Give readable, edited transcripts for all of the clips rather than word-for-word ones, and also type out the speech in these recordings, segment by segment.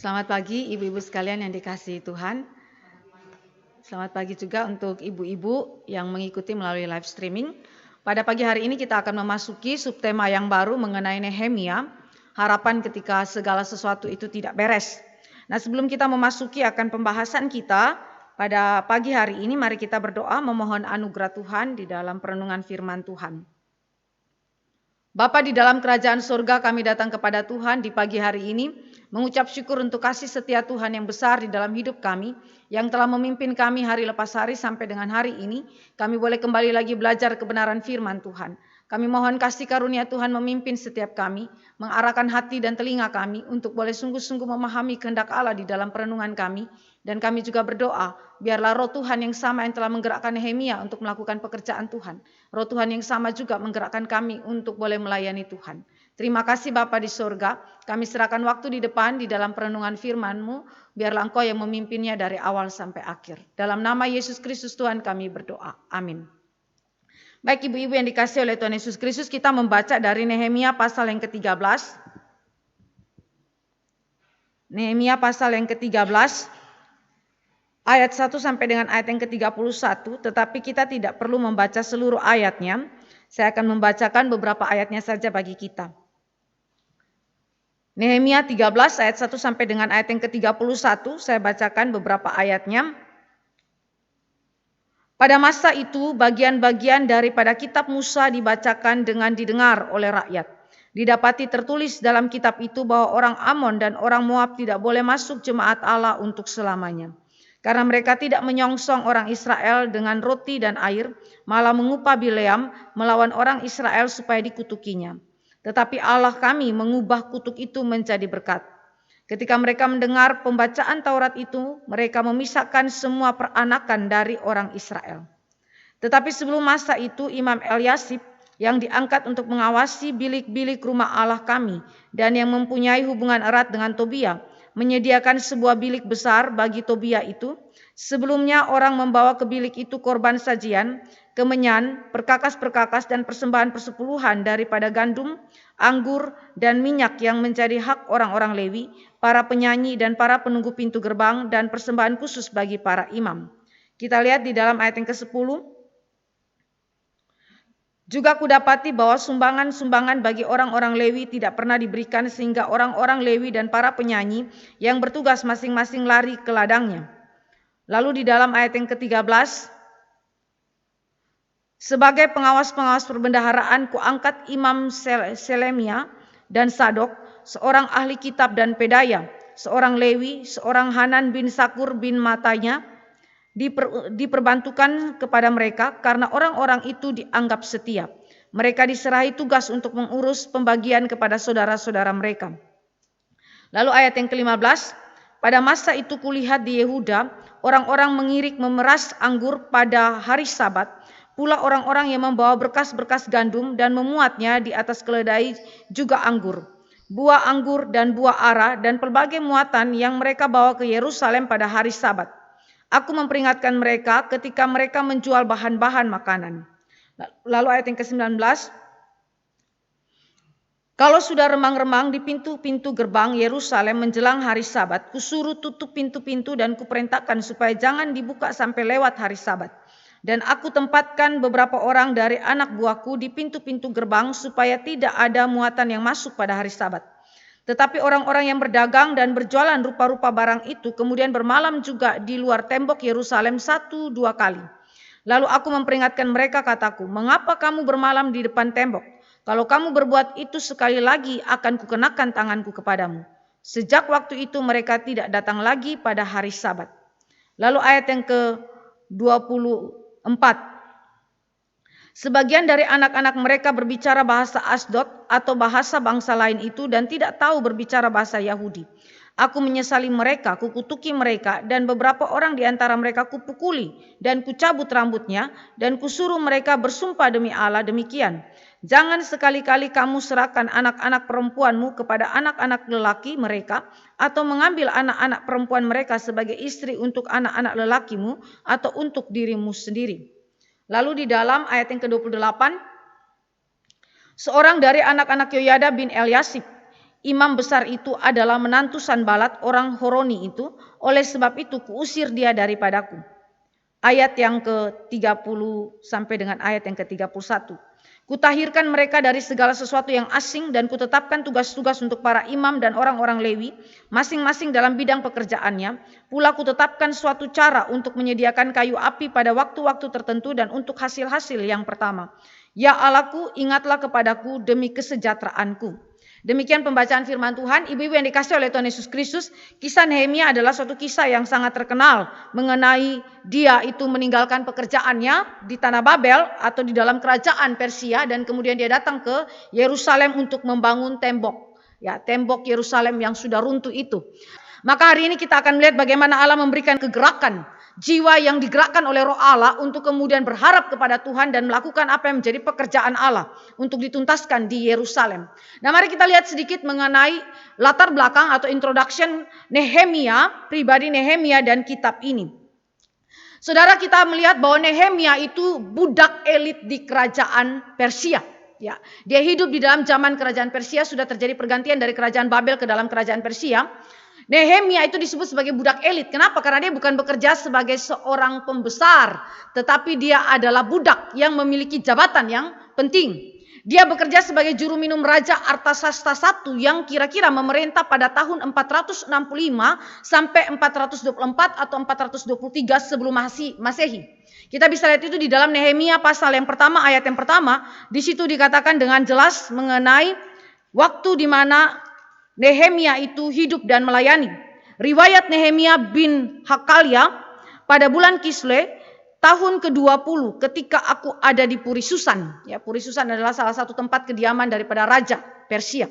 Selamat pagi ibu-ibu sekalian yang dikasihi Tuhan. Selamat pagi juga untuk ibu-ibu yang mengikuti melalui live streaming. Pada pagi hari ini kita akan memasuki subtema yang baru mengenai Nehemia, harapan ketika segala sesuatu itu tidak beres. Nah, sebelum kita memasuki akan pembahasan kita pada pagi hari ini, mari kita berdoa memohon anugerah Tuhan di dalam perenungan firman Tuhan. Bapa di dalam kerajaan surga, kami datang kepada Tuhan di pagi hari ini, mengucap syukur untuk kasih setia Tuhan yang besar di dalam hidup kami, yang telah memimpin kami hari lepas hari sampai dengan hari ini. Kami boleh kembali lagi belajar kebenaran firman Tuhan. Kami mohon kasih karunia Tuhan memimpin setiap kami, mengarahkan hati dan telinga kami untuk boleh sungguh-sungguh memahami kehendak Allah di dalam perenungan kami. Dan kami juga berdoa, biarlah roh Tuhan yang sama yang telah menggerakkan Nehemia untuk melakukan pekerjaan Tuhan. Roh Tuhan yang sama juga menggerakkan kami untuk boleh melayani Tuhan. Terima kasih Bapa di surga, kami serahkan waktu di depan di dalam perenungan firman-Mu, biarlah Engkau yang memimpinnya dari awal sampai akhir. Dalam nama Yesus Kristus Tuhan kami berdoa, amin. Baik ibu-ibu yang dikasihi oleh Tuhan Yesus Kristus, kita membaca dari Nehemia pasal yang ke-13. Nehemia pasal yang ke-13, ayat 1 sampai dengan ayat yang ke-31, tetapi kita tidak perlu membaca seluruh ayatnya. Saya akan membacakan beberapa ayatnya saja bagi kita. Nehemia 13 ayat 1 sampai dengan ayat yang ke-31, saya bacakan beberapa ayatnya. Pada masa itu bagian-bagian daripada kitab Musa dibacakan dengan didengar oleh rakyat. Didapati tertulis dalam kitab itu bahwa orang Amon dan orang Moab tidak boleh masuk jemaat Allah untuk selamanya. Karena mereka tidak menyongsong orang Israel dengan roti dan air, malah mengupah Bileam melawan orang Israel supaya dikutukinya. Tetapi Allah kami mengubah kutuk itu menjadi berkat. Ketika mereka mendengar pembacaan Taurat itu, mereka memisahkan semua peranakan dari orang Israel. Tetapi sebelum masa itu, Imam Eliasib yang diangkat untuk mengawasi bilik-bilik rumah Allah kami dan yang mempunyai hubungan erat dengan Tobia, menyediakan sebuah bilik besar bagi Tobia itu. Sebelumnya orang membawa ke bilik itu korban sajian, kemenyan, perkakas-perkakas dan persembahan persepuluhan daripada gandum, anggur, dan minyak yang menjadi hak orang-orang Lewi, para penyanyi dan para penunggu pintu gerbang, dan persembahan khusus bagi para imam. Kita lihat di dalam ayat yang ke-10. Juga kudapati bahwa sumbangan-sumbangan bagi orang-orang Lewi tidak pernah diberikan, sehingga orang-orang Lewi dan para penyanyi yang bertugas masing-masing lari ke ladangnya. Lalu di dalam ayat yang ke-13, sebagai pengawas-pengawas perbendaharaan kuangkat Imam Selemia dan Sadok, seorang ahli kitab, dan Pedaya, seorang Lewi, seorang Hanan bin Sakur bin Matanya, diperbantukan kepada mereka karena orang-orang itu dianggap setia. Mereka diserahi tugas untuk mengurus pembagian kepada saudara-saudara mereka. Lalu ayat yang ke-15, pada masa itu kulihat di Yehuda, orang-orang mengirik memeras anggur pada hari Sabat, pula orang-orang yang membawa berkas-berkas gandum dan memuatnya di atas keledai juga anggur, buah anggur dan buah ara dan pelbagai muatan yang mereka bawa ke Yerusalem pada hari Sabat. Aku memperingatkan mereka ketika mereka menjual bahan-bahan makanan. Lalu ayat yang ke-19, kalau sudah remang-remang di pintu-pintu gerbang Yerusalem menjelang hari Sabat, kusuruh tutup pintu-pintu dan kuperintahkan supaya jangan dibuka sampai lewat hari Sabat. Dan aku tempatkan beberapa orang dari anak buahku di pintu-pintu gerbang supaya tidak ada muatan yang masuk pada hari Sabat. Tetapi orang-orang yang berdagang dan berjualan rupa-rupa barang itu kemudian bermalam juga di luar tembok Yerusalem 1-2 kali. Lalu aku memperingatkan mereka, kataku, mengapa kamu bermalam di depan tembok? Kalau kamu berbuat itu sekali lagi akan kukenakan tanganku kepadamu. Sejak waktu itu mereka tidak datang lagi pada hari Sabat. Lalu ayat yang ke-24. Sebagian dari anak-anak mereka berbicara bahasa Asdod atau bahasa bangsa lain itu dan tidak tahu berbicara bahasa Yahudi. Aku menyesali mereka, kukutuki mereka, dan beberapa orang di antara mereka kupukuli dan kucabut rambutnya, dan kusuruh mereka bersumpah demi Allah demikian. Jangan sekali-kali kamu serahkan anak-anak perempuanmu kepada anak-anak lelaki mereka, atau mengambil anak-anak perempuan mereka sebagai istri untuk anak-anak lelakimu atau untuk dirimu sendiri. Lalu di dalam ayat yang ke-28, seorang dari anak-anak Yoyada bin Eliasib, imam besar itu adalah menantu Sanbalat orang Horoni itu. Oleh sebab itu kuusir dia daripadaku. Ayat yang ke-30 sampai dengan ayat yang ke-31. Kutahirkan mereka dari segala sesuatu yang asing dan kutetapkan tugas-tugas untuk para imam dan orang-orang Lewi, masing-masing dalam bidang pekerjaannya. Pula kutetapkan suatu cara untuk menyediakan kayu api pada waktu-waktu tertentu dan untuk hasil-hasil yang pertama. Ya Allahku, ingatlah kepadaku demi kesejahteraanku. Demikian pembacaan firman Tuhan. Ibu-ibu yang dikasihi oleh Tuhan Yesus Kristus, kisah Nehemia adalah suatu kisah yang sangat terkenal mengenai dia itu meninggalkan pekerjaannya di tanah Babel atau di dalam kerajaan Persia dan kemudian dia datang ke Yerusalem untuk membangun tembok. Ya, tembok Yerusalem yang sudah runtuh itu. Maka hari ini kita akan melihat bagaimana Allah memberikan kegerakan, jiwa yang digerakkan oleh Roh Allah untuk kemudian berharap kepada Tuhan dan melakukan apa yang menjadi pekerjaan Allah untuk dituntaskan di Yerusalem. Nah, mari kita lihat sedikit mengenai latar belakang atau introduction Nehemia, pribadi Nehemia dan kitab ini. Saudara, kita melihat bahwa Nehemia itu budak elit di kerajaan Persia. Ya, dia hidup di dalam zaman kerajaan Persia, sudah terjadi pergantian dari kerajaan Babel ke dalam kerajaan Persia. Nehemia itu disebut sebagai budak elit. Kenapa? Karena dia bukan bekerja sebagai seorang pembesar, tetapi dia adalah budak yang memiliki jabatan yang penting. Dia bekerja sebagai juru minum Raja Artasasta I yang kira-kira memerintah pada tahun 465 sampai 424 atau 423 sebelum Masehi. Kita bisa lihat itu di dalam Nehemia pasal yang pertama, ayat yang pertama. Di situ dikatakan dengan jelas mengenai waktu di mana Nehemia itu hidup dan melayani. Riwayat Nehemia bin Hakalia pada bulan Kisle tahun ke-20 ketika aku ada di Puri Susan. Ya, Puri Susan adalah salah satu tempat kediaman daripada Raja Persia.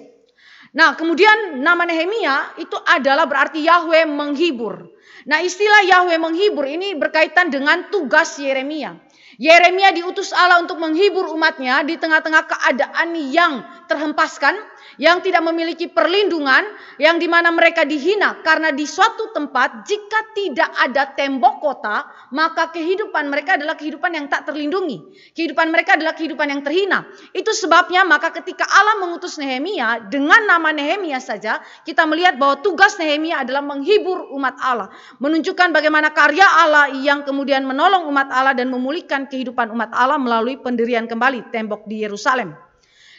Nah, kemudian nama Nehemia itu adalah berarti Yahweh menghibur. Nah, istilah Yahweh menghibur ini berkaitan dengan tugas Yeremia. Yeremia diutus Allah untuk menghibur umatnya di tengah-tengah keadaan yang terhempaskan, yang tidak memiliki perlindungan, yang dimana mereka dihina karena di suatu tempat jika tidak ada tembok kota, maka kehidupan mereka adalah kehidupan yang tak terlindungi. Kehidupan mereka adalah kehidupan yang terhina. Itu sebabnya maka ketika Allah mengutus Nehemia dengan nama Nehemia saja, kita melihat bahwa tugas Nehemia adalah menghibur umat Allah, menunjukkan bagaimana karya Allah yang kemudian menolong umat Allah dan memulihkan kehidupan umat Allah melalui pendirian kembali tembok di Yerusalem.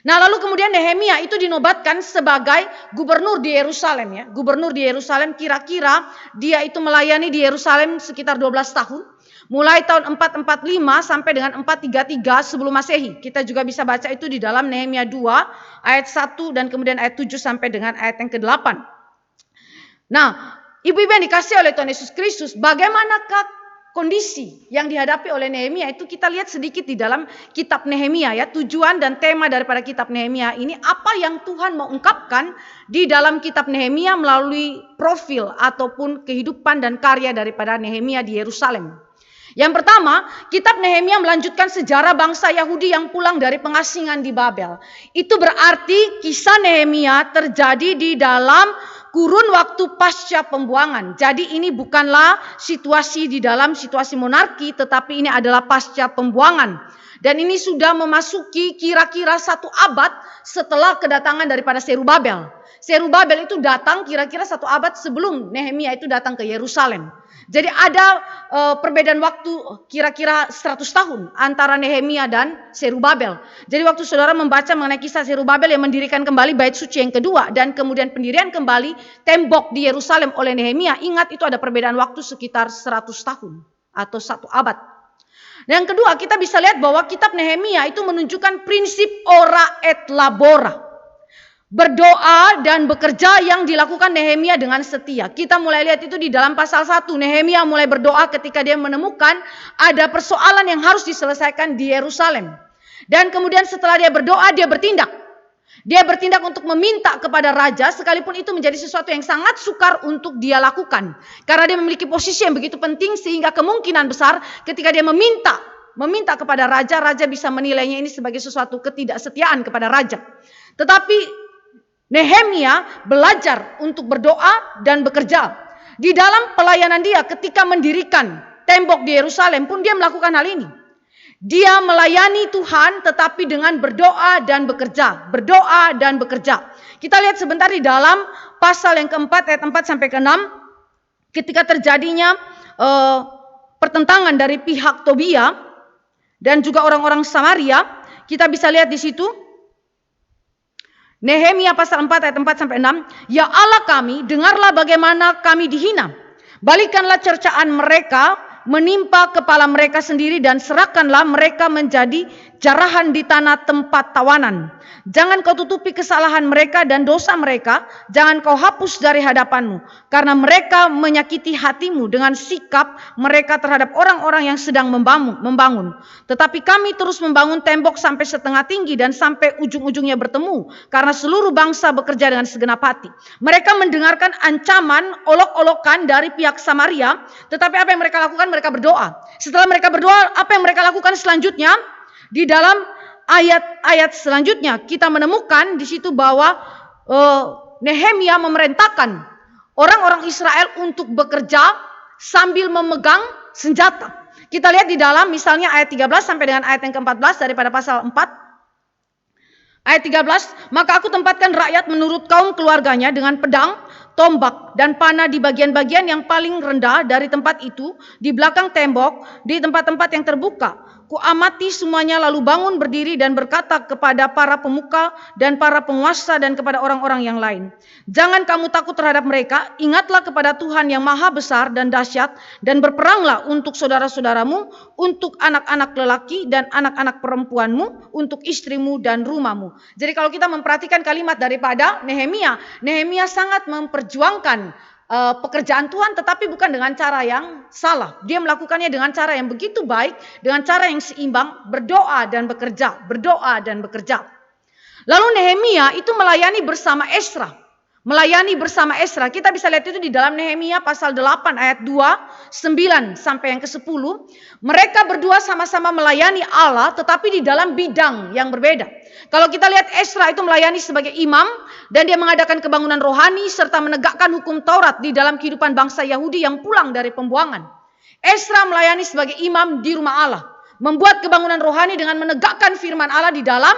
Nah, lalu kemudian Nehemia itu dinobatkan sebagai gubernur di Yerusalem, ya. Gubernur di Yerusalem, kira-kira dia itu melayani di Yerusalem sekitar 12 tahun. Mulai tahun 445 sampai dengan 433 sebelum Masehi. Kita juga bisa baca itu di dalam Nehemia 2 ayat 1 dan kemudian ayat 7 sampai dengan ayat yang ke-8. Nah, ibu-ibu yang dikasihi oleh Tuhan Yesus Kristus, bagaimanakah kondisi yang dihadapi oleh Nehemia itu kita lihat sedikit di dalam kitab Nehemia, ya. Tujuan dan tema daripada kitab Nehemia ini, apa yang Tuhan mau ungkapkan di dalam kitab Nehemia melalui profil ataupun kehidupan dan karya daripada Nehemia di Yerusalem. Yang pertama, kitab Nehemia melanjutkan sejarah bangsa Yahudi yang pulang dari pengasingan di Babel. Itu berarti kisah Nehemia terjadi di dalam kurun waktu pasca pembuangan. Jadi ini bukanlah situasi di dalam situasi monarki, tetapi ini adalah pasca pembuangan. Dan ini sudah memasuki kira-kira 1 abad setelah kedatangan daripada Zerubabel. Zerubabel itu datang kira-kira 1 abad sebelum Nehemia itu datang ke Yerusalem. Jadi ada perbedaan waktu kira-kira 100 tahun antara Nehemia dan Zerubabel. Jadi waktu saudara membaca mengenai kisah Zerubabel yang mendirikan kembali bait suci yang kedua dan kemudian pendirian kembali tembok di Yerusalem oleh Nehemia, ingat itu ada perbedaan waktu sekitar 100 tahun atau 1 abad. Dan yang kedua, kita bisa lihat bahwa kitab Nehemia itu menunjukkan prinsip ora et labora. Berdoa dan bekerja yang dilakukan Nehemia dengan setia. Kita mulai lihat itu di dalam pasal 1. Nehemia mulai berdoa ketika dia menemukan ada persoalan yang harus diselesaikan di Yerusalem. Dan kemudian setelah dia berdoa, dia bertindak. Dia bertindak untuk meminta kepada raja, sekalipun itu menjadi sesuatu yang sangat sukar untuk dia lakukan. Karena dia memiliki posisi yang begitu penting sehingga kemungkinan besar ketika dia meminta kepada raja, raja bisa menilainya ini sebagai sesuatu ketidaksetiaan kepada raja. Tetapi Nehemia belajar untuk berdoa dan bekerja. Di dalam pelayanan dia ketika mendirikan tembok di Yerusalem pun dia melakukan hal ini. Dia melayani Tuhan tetapi dengan berdoa dan bekerja. Berdoa dan bekerja. Kita lihat sebentar di dalam pasal yang keempat ayat 4 sampai ke 6. Ketika terjadinya pertentangan dari pihak Tobia dan juga orang-orang Samaria. Kita bisa lihat di situ. Nehemia pasal 4 ayat 4 sampai 6. Ya Allah kami, dengarlah bagaimana kami dihina. Balikanlah cercaan mereka menimpa kepala mereka sendiri dan serahkanlah mereka menjadi jarahan di tanah tempat tawanan. Jangan kau tutupi kesalahan mereka dan dosa mereka, jangan kau hapus dari hadapanmu, karena mereka menyakiti hatimu dengan sikap mereka terhadap orang-orang yang sedang membangun. Tetapi kami terus membangun tembok sampai setengah tinggi dan sampai ujung-ujungnya bertemu, karena seluruh bangsa bekerja dengan segenap hati. Mereka mendengarkan ancaman, olok-olokan dari pihak Samaria, tetapi apa yang mereka lakukan? Mereka berdoa. Setelah mereka berdoa, apa yang mereka lakukan selanjutnya? Di dalam ayat-ayat selanjutnya kita menemukan di situ bahwa Nehemia memerintahkan orang-orang Israel untuk bekerja sambil memegang senjata. Kita lihat di dalam misalnya ayat 13 sampai dengan ayat yang ke-14 daripada pasal 4. Ayat 13, maka aku tempatkan rakyat menurut kaum keluarganya dengan pedang, tombak, dan panah di bagian-bagian yang paling rendah dari tempat itu, di belakang tembok, di tempat-tempat yang terbuka. Kuamati semuanya lalu bangun berdiri dan berkata kepada para pemuka dan para penguasa dan kepada orang-orang yang lain. Jangan kamu takut terhadap mereka, ingatlah kepada Tuhan yang maha besar dan dahsyat, dan berperanglah untuk saudara-saudaramu, untuk anak-anak lelaki dan anak-anak perempuanmu, untuk istrimu dan rumahmu. Jadi kalau kita memperhatikan kalimat daripada Nehemia, Nehemia sangat memperjuangkan pekerjaan Tuhan, tetapi bukan dengan cara yang salah. Dia melakukannya dengan cara yang begitu baik, dengan cara yang seimbang, berdoa dan bekerja, berdoa dan bekerja. Lalu Nehemia itu melayani bersama Ezra. Melayani bersama Ezra. Kita bisa lihat itu di dalam Nehemia pasal 8 ayat 2, 9 sampai yang ke-10. Mereka berdua sama-sama melayani Allah tetapi di dalam bidang yang berbeda. Kalau kita lihat Ezra itu melayani sebagai imam dan dia mengadakan kebangunan rohani serta menegakkan hukum Taurat di dalam kehidupan bangsa Yahudi yang pulang dari pembuangan. Ezra melayani sebagai imam di rumah Allah, membuat kebangunan rohani dengan menegakkan firman Allah di dalam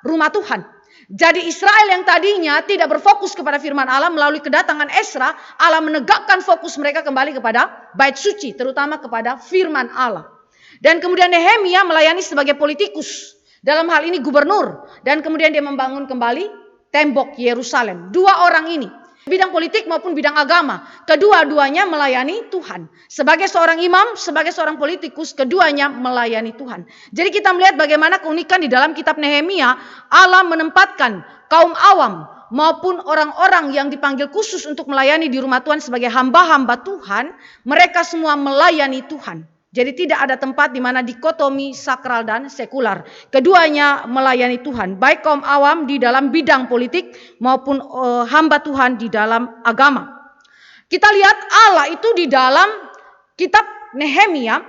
rumah Tuhan. Jadi Israel yang tadinya tidak berfokus kepada firman Allah, melalui kedatangan Ezra, Allah menegakkan fokus mereka kembali kepada bait suci, terutama kepada firman Allah. Dan kemudian Nehemia melayani sebagai politikus, dalam hal ini gubernur, dan kemudian dia membangun kembali tembok Yerusalem. Dua orang ini, bidang politik maupun bidang agama, kedua-duanya melayani Tuhan. Sebagai seorang imam, sebagai seorang politikus, keduanya melayani Tuhan. Jadi kita melihat bagaimana keunikan di dalam kitab Nehemia, Allah menempatkan kaum awam maupun orang-orang yang dipanggil khusus untuk melayani di rumah Tuhan sebagai hamba-hamba Tuhan, mereka semua melayani Tuhan. Jadi tidak ada tempat di mana dikotomi sakral dan sekular. Keduanya melayani Tuhan, baik kaum awam di dalam bidang politik maupun hamba Tuhan di dalam agama. Kita lihat Allah itu di dalam kitab Nehemia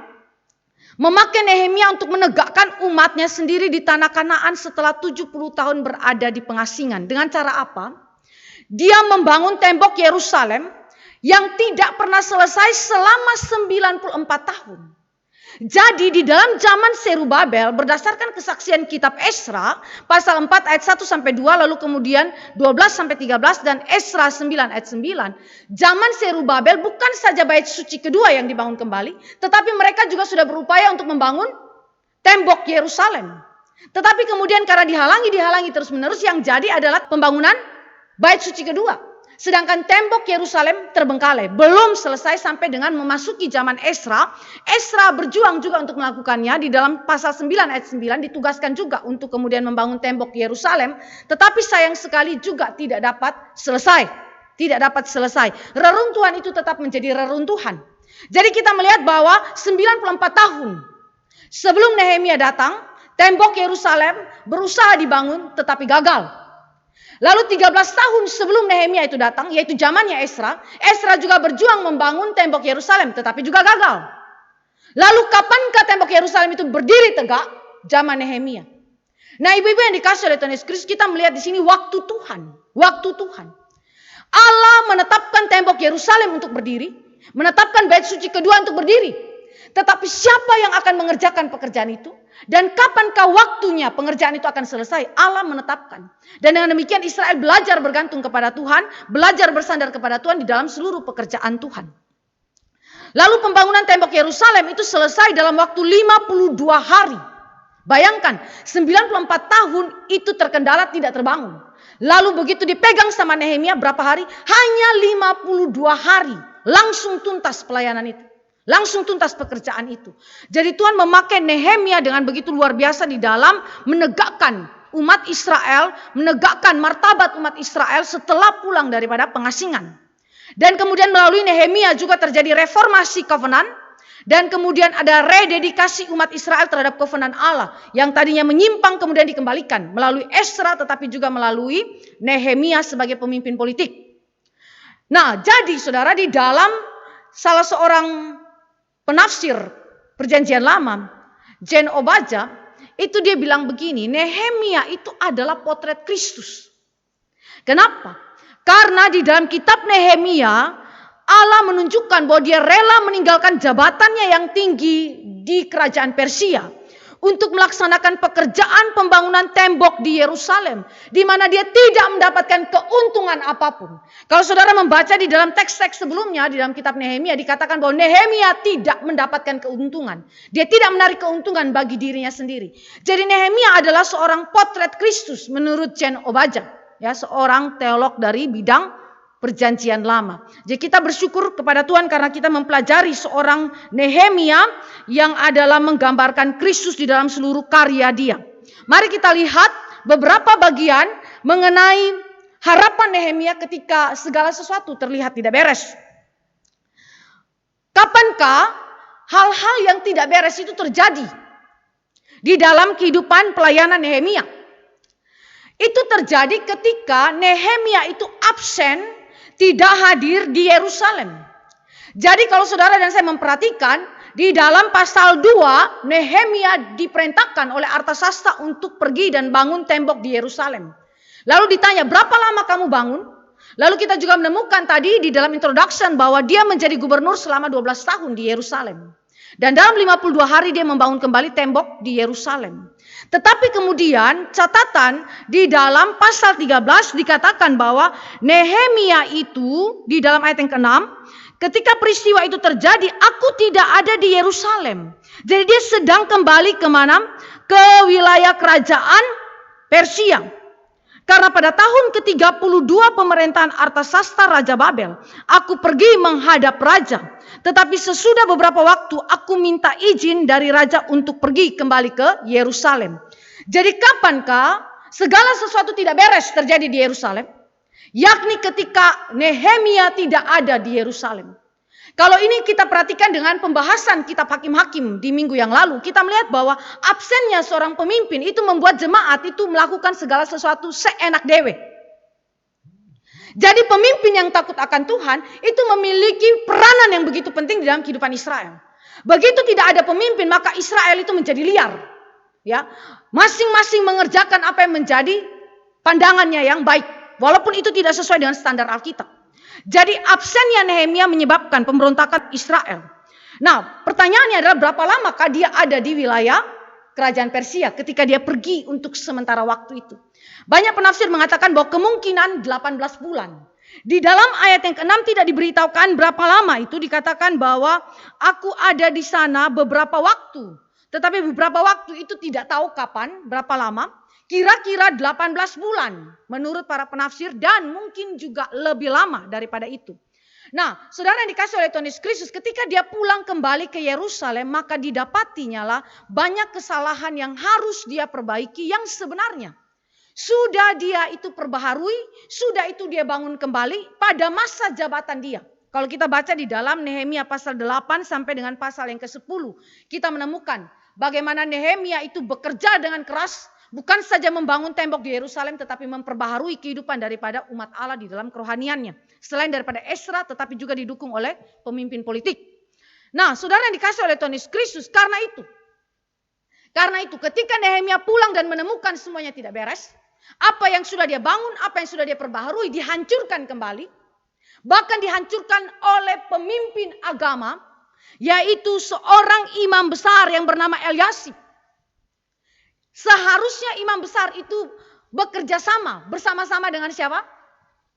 memakai Nehemia untuk menegakkan umatnya sendiri di tanah Kanaan setelah 70 tahun berada di pengasingan. Dengan cara apa? Dia membangun tembok Yerusalem yang tidak pernah selesai selama 94 tahun. Jadi di dalam zaman Zerubabel, berdasarkan kesaksian kitab Ezra pasal 4 ayat 1 sampai 2, lalu kemudian 12 sampai 13 dan Ezra 9 ayat 9, zaman Zerubabel bukan saja bait suci kedua yang dibangun kembali, tetapi mereka juga sudah berupaya untuk membangun tembok Yerusalem. Tetapi kemudian karena dihalangi terus-menerus, yang jadi adalah pembangunan bait suci kedua. Sedangkan tembok Yerusalem terbengkalai, belum selesai sampai dengan memasuki zaman Ezra. Ezra berjuang juga untuk melakukannya. Di dalam pasal 9 ayat 9 ditugaskan juga untuk kemudian membangun tembok Yerusalem. Tetapi sayang sekali juga tidak dapat selesai. Tidak dapat selesai. Reruntuhan itu tetap menjadi reruntuhan. Jadi kita melihat bahwa 94 tahun sebelum Nehemia datang, tembok Yerusalem berusaha dibangun tetapi gagal. Lalu 13 tahun sebelum Nehemia itu datang, yaitu zamannya Ezra, Ezra juga berjuang membangun tembok Yerusalem, tetapi juga gagal. Lalu kapankah tembok Yerusalem itu berdiri tegak? Zaman Nehemia. Nah, ibu-ibu yang dikasih oleh Tuhan Yesus Kristus, kita melihat di sini waktu Tuhan. Waktu Tuhan. Allah menetapkan tembok Yerusalem untuk berdiri, menetapkan bait suci kedua untuk berdiri. Tetapi siapa yang akan mengerjakan pekerjaan itu? Dan kapankah waktunya pengerjaan itu akan selesai? Allah menetapkan. Dan dengan demikian Israel belajar bergantung kepada Tuhan, belajar bersandar kepada Tuhan di dalam seluruh pekerjaan Tuhan. Lalu pembangunan tembok Yerusalem itu selesai dalam waktu 52 hari. Bayangkan, 94 tahun itu terkendala tidak terbangun. Lalu begitu dipegang sama Nehemia berapa hari? Hanya 52 hari. Langsung tuntas pelayanan itu. Langsung tuntas pekerjaan itu. Jadi Tuhan memakai Nehemia dengan begitu luar biasa di dalam menegakkan umat Israel, menegakkan martabat umat Israel setelah pulang daripada pengasingan. Dan kemudian melalui Nehemia juga terjadi reformasi covenant. Dan kemudian ada rededikasi umat Israel terhadap covenant Allah. Yang tadinya menyimpang kemudian dikembalikan. Melalui Esra tetapi juga melalui Nehemia sebagai pemimpin politik. Nah jadi saudara di dalam salah seorang penafsir perjanjian lama, Jen Obaja, itu dia bilang begini, Nehemia itu adalah potret Kristus. Kenapa? Karena di dalam kitab Nehemia, Allah menunjukkan bahwa dia rela meninggalkan jabatannya yang tinggi di kerajaan Persia untuk melaksanakan pekerjaan pembangunan tembok di Yerusalem, di mana dia tidak mendapatkan keuntungan apapun. Kalau saudara membaca di dalam teks-teks sebelumnya di dalam kitab Nehemia dikatakan bahwa Nehemia tidak mendapatkan keuntungan. Dia tidak menarik keuntungan bagi dirinya sendiri. Jadi Nehemia adalah seorang potret Kristus menurut Jen Obaja, ya, seorang teolog dari bidang Perjanjian Lama. Jadi kita bersyukur kepada Tuhan karena kita mempelajari seorang Nehemia yang adalah menggambarkan Kristus di dalam seluruh karya dia. Mari kita lihat beberapa bagian mengenai harapan Nehemia ketika segala sesuatu terlihat tidak beres. Kapankah hal-hal yang tidak beres itu terjadi di dalam kehidupan pelayanan Nehemia? Itu terjadi ketika Nehemia itu absen, tidak hadir di Yerusalem. Jadi kalau saudara dan saya memperhatikan, di dalam pasal 2, Nehemia diperintahkan oleh Artasasta untuk pergi dan bangun tembok di Yerusalem. Lalu ditanya, berapa lama kamu bangun? Lalu kita juga menemukan tadi di dalam introduction bahwa dia menjadi gubernur selama 12 tahun di Yerusalem. Dan dalam 52 hari dia membangun kembali tembok di Yerusalem. Tetapi kemudian catatan di dalam pasal 13 dikatakan bahwa Nehemia itu di dalam ayat yang ke-6, ketika peristiwa itu terjadi, aku tidak ada di Yerusalem. Jadi dia sedang kembali kemana? Ke wilayah kerajaan Persia. Karena pada tahun ke-32 pemerintahan Artasasta Raja Babel, aku pergi menghadap raja. Tetapi sesudah beberapa waktu aku minta izin dari raja untuk pergi kembali ke Yerusalem. Jadi kapankah segala sesuatu tidak beres terjadi di Yerusalem? Yakni ketika Nehemia tidak ada di Yerusalem. Kalau ini kita perhatikan dengan pembahasan kitab Hakim-Hakim di minggu yang lalu, kita melihat bahwa absennya seorang pemimpin itu membuat jemaat itu melakukan segala sesuatu seenak dewe. Jadi pemimpin yang takut akan Tuhan itu memiliki peranan yang begitu penting di dalam kehidupan Israel. Begitu tidak ada pemimpin, maka Israel itu menjadi liar. Ya, masing-masing mengerjakan apa yang menjadi pandangannya yang baik, walaupun itu tidak sesuai dengan standar Alkitab. Jadi absennya Nehemia menyebabkan pemberontakan Israel. Nah, pertanyaannya adalah berapa lamakah dia ada di wilayah kerajaan Persia ketika dia pergi untuk sementara waktu itu. Banyak penafsir mengatakan bahwa kemungkinan 18 bulan. Di dalam ayat yang ke-6 tidak diberitahukan berapa lama itu, dikatakan bahwa aku ada di sana beberapa waktu. Tetapi beberapa waktu itu tidak tahu kapan, berapa lama. Kira-kira 18 bulan menurut para penafsir dan mungkin juga lebih lama daripada itu. Nah, saudara yang dikasih oleh Tuhan Yesus Kristus, ketika dia pulang kembali ke Yerusalem, maka didapatinya lah banyak kesalahan yang harus dia perbaiki yang sebenarnya sudah dia itu perbaharui, sudah itu dia bangun kembali pada masa jabatan dia. Kalau kita baca di dalam Nehemia pasal 8 sampai dengan pasal yang ke-10, kita menemukan bagaimana Nehemia itu bekerja dengan keras. Bukan saja membangun tembok di Yerusalem, tetapi memperbaharui kehidupan daripada umat Allah di dalam kerohaniannya. Selain daripada Esra, tetapi juga didukung oleh pemimpin politik. Nah, saudara yang dikasih oleh Tuhan Yesus Kristus, karena itu ketika Nehemia pulang dan menemukan semuanya tidak beres, apa yang sudah dia bangun, apa yang sudah dia perbaharui, dihancurkan kembali. Bahkan dihancurkan oleh pemimpin agama yaitu seorang imam besar yang bernama Elyasib. Seharusnya imam besar itu bekerja sama bersama-sama dengan siapa?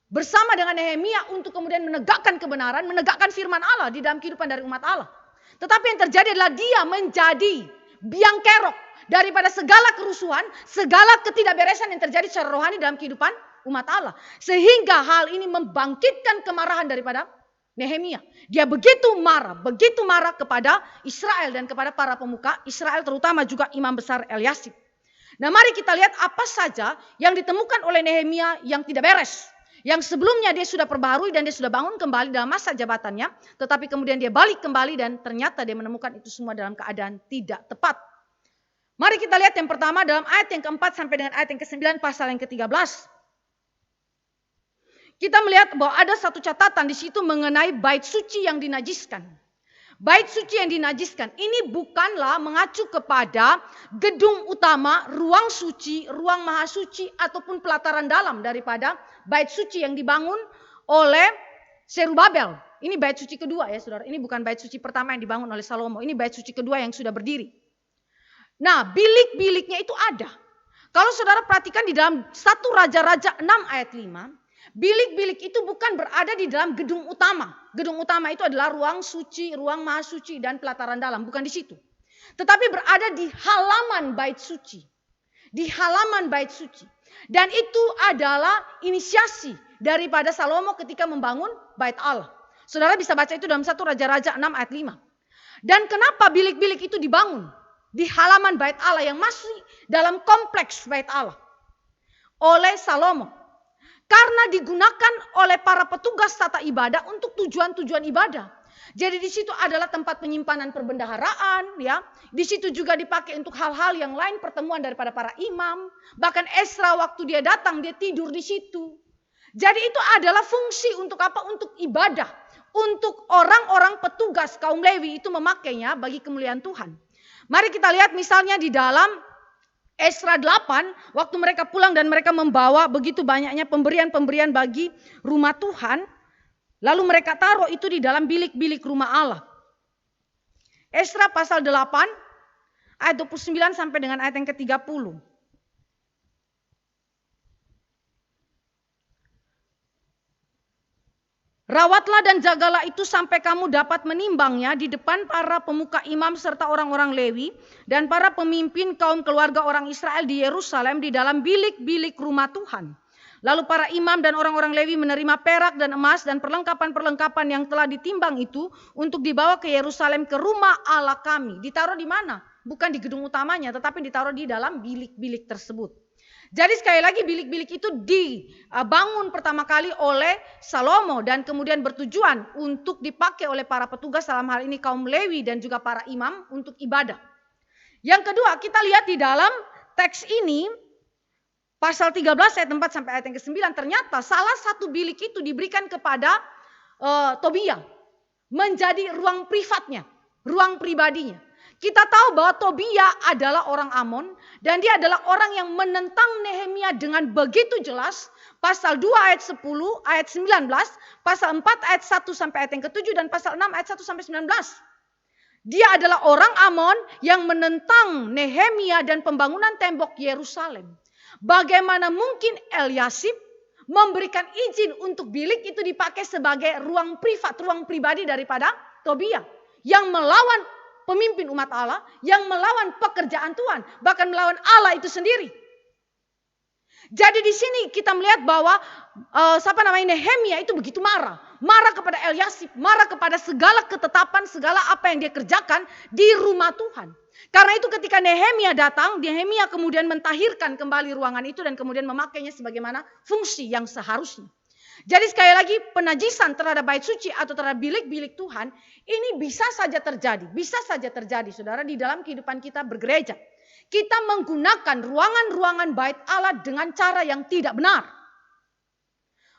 Bersama dengan Nehemia untuk kemudian menegakkan kebenaran, menegakkan firman Allah di dalam kehidupan dari umat Allah. Tetapi yang terjadi adalah dia menjadi biang kerok daripada segala kerusuhan, segala ketidakberesan yang terjadi secara rohani dalam kehidupan umat Allah. Sehingga hal ini membangkitkan kemarahan daripada Nehemia. Dia begitu marah kepada Israel dan kepada para pemuka Israel, terutama juga imam besar Elyasib. Nah, mari kita lihat apa saja yang ditemukan oleh Nehemia yang tidak beres. Yang sebelumnya dia sudah perbaharui dan dia sudah bangun kembali dalam masa jabatannya. Tetapi kemudian dia balik kembali dan ternyata dia menemukan itu semua dalam keadaan tidak tepat. Mari kita lihat yang pertama dalam ayat yang keempat sampai dengan ayat yang ke-9 pasal yang ke-13. Kita melihat bahwa ada satu catatan di situ mengenai bait suci yang dinajiskan. Bait suci yang dinajiskan ini bukanlah mengacu kepada gedung utama, ruang suci, ruang maha suci ataupun pelataran dalam daripada bait suci yang dibangun oleh Zerubabel. Ini bait suci kedua ya saudara. Ini bukan bait suci pertama yang dibangun oleh Salomo. Ini bait suci kedua yang sudah berdiri. Nah, bilik-biliknya itu ada. Kalau saudara perhatikan di dalam 1 Raja-Raja 6 ayat 5. Bilik-bilik itu bukan berada di dalam gedung utama. Gedung utama itu adalah ruang suci, ruang maha suci dan pelataran dalam. Bukan di situ. Tetapi berada di halaman bait suci. Di halaman bait suci. Dan itu adalah inisiasi daripada Salomo ketika membangun bait Allah. Saudara bisa baca itu dalam 1 Raja-Raja 6 ayat 5. Dan kenapa bilik-bilik itu dibangun di halaman bait Allah yang masih dalam kompleks bait Allah oleh Salomo? Karena digunakan oleh para petugas tata ibadah untuk tujuan-tujuan ibadah. Jadi di situ adalah tempat penyimpanan perbendaharaan, ya. Di situ juga dipakai untuk hal-hal yang lain, pertemuan daripada para imam. Bahkan Esra waktu dia datang dia tidur di situ. Jadi itu adalah fungsi untuk apa? Untuk ibadah. Untuk orang-orang petugas kaum Lewi itu memakainya bagi kemuliaan Tuhan. Mari kita lihat misalnya di dalam Esra 8, waktu mereka pulang dan mereka membawa begitu banyaknya pemberian-pemberian bagi rumah Tuhan. Lalu mereka taruh itu di dalam bilik-bilik rumah Allah. Esra pasal 8, ayat 29 sampai dengan ayat yang ke-30. Rawatlah dan jagalah itu sampai kamu dapat menimbangnya di depan para pemuka imam serta orang-orang Lewi dan para pemimpin kaum keluarga orang Israel di Yerusalem di dalam bilik-bilik rumah Tuhan. Lalu para imam dan orang-orang Lewi menerima perak dan emas dan perlengkapan-perlengkapan yang telah ditimbang itu untuk dibawa ke Yerusalem ke rumah Allah kami. Ditaruh di mana? Bukan di gedung utamanya tetapi ditaruh di dalam bilik-bilik tersebut. Jadi sekali lagi bilik-bilik itu dibangun pertama kali oleh Salomo dan kemudian bertujuan untuk dipakai oleh para petugas dalam hal ini kaum Lewi dan juga para imam untuk ibadah. Yang kedua kita lihat di dalam teks ini pasal 13 ayat 4 sampai ayat yang ke-9 ternyata salah satu bilik itu diberikan kepada Tobia menjadi ruang privatnya, ruang pribadinya. Kita tahu bahwa Tobia adalah orang Amon dan dia adalah orang yang menentang Nehemia dengan begitu jelas. Pasal 2 ayat 10, ayat 19, pasal 4 ayat 1 sampai ayat yang ke-7 dan pasal 6 ayat 1 sampai 19. Dia adalah orang Amon yang menentang Nehemia dan pembangunan tembok Yerusalem. Bagaimana mungkin Elyasib memberikan izin untuk bilik itu dipakai sebagai ruang privat, ruang pribadi daripada Tobia yang melawan pemimpin umat Allah, yang melawan pekerjaan Tuhan, bahkan melawan Allah itu sendiri. Jadi di sini kita melihat bahwa Nehemia itu begitu marah kepada Elyasib, marah kepada segala ketetapan, segala apa yang dia kerjakan di rumah Tuhan. Karena itu ketika Nehemia datang, Nehemia kemudian mentahirkan kembali ruangan itu dan kemudian memakainya sebagaimana fungsi yang seharusnya. Jadi sekali lagi penajisan terhadap bait suci atau terhadap bilik-bilik Tuhan ini bisa saja terjadi saudara di dalam kehidupan kita bergereja. Kita menggunakan ruangan-ruangan bait Allah dengan cara yang tidak benar.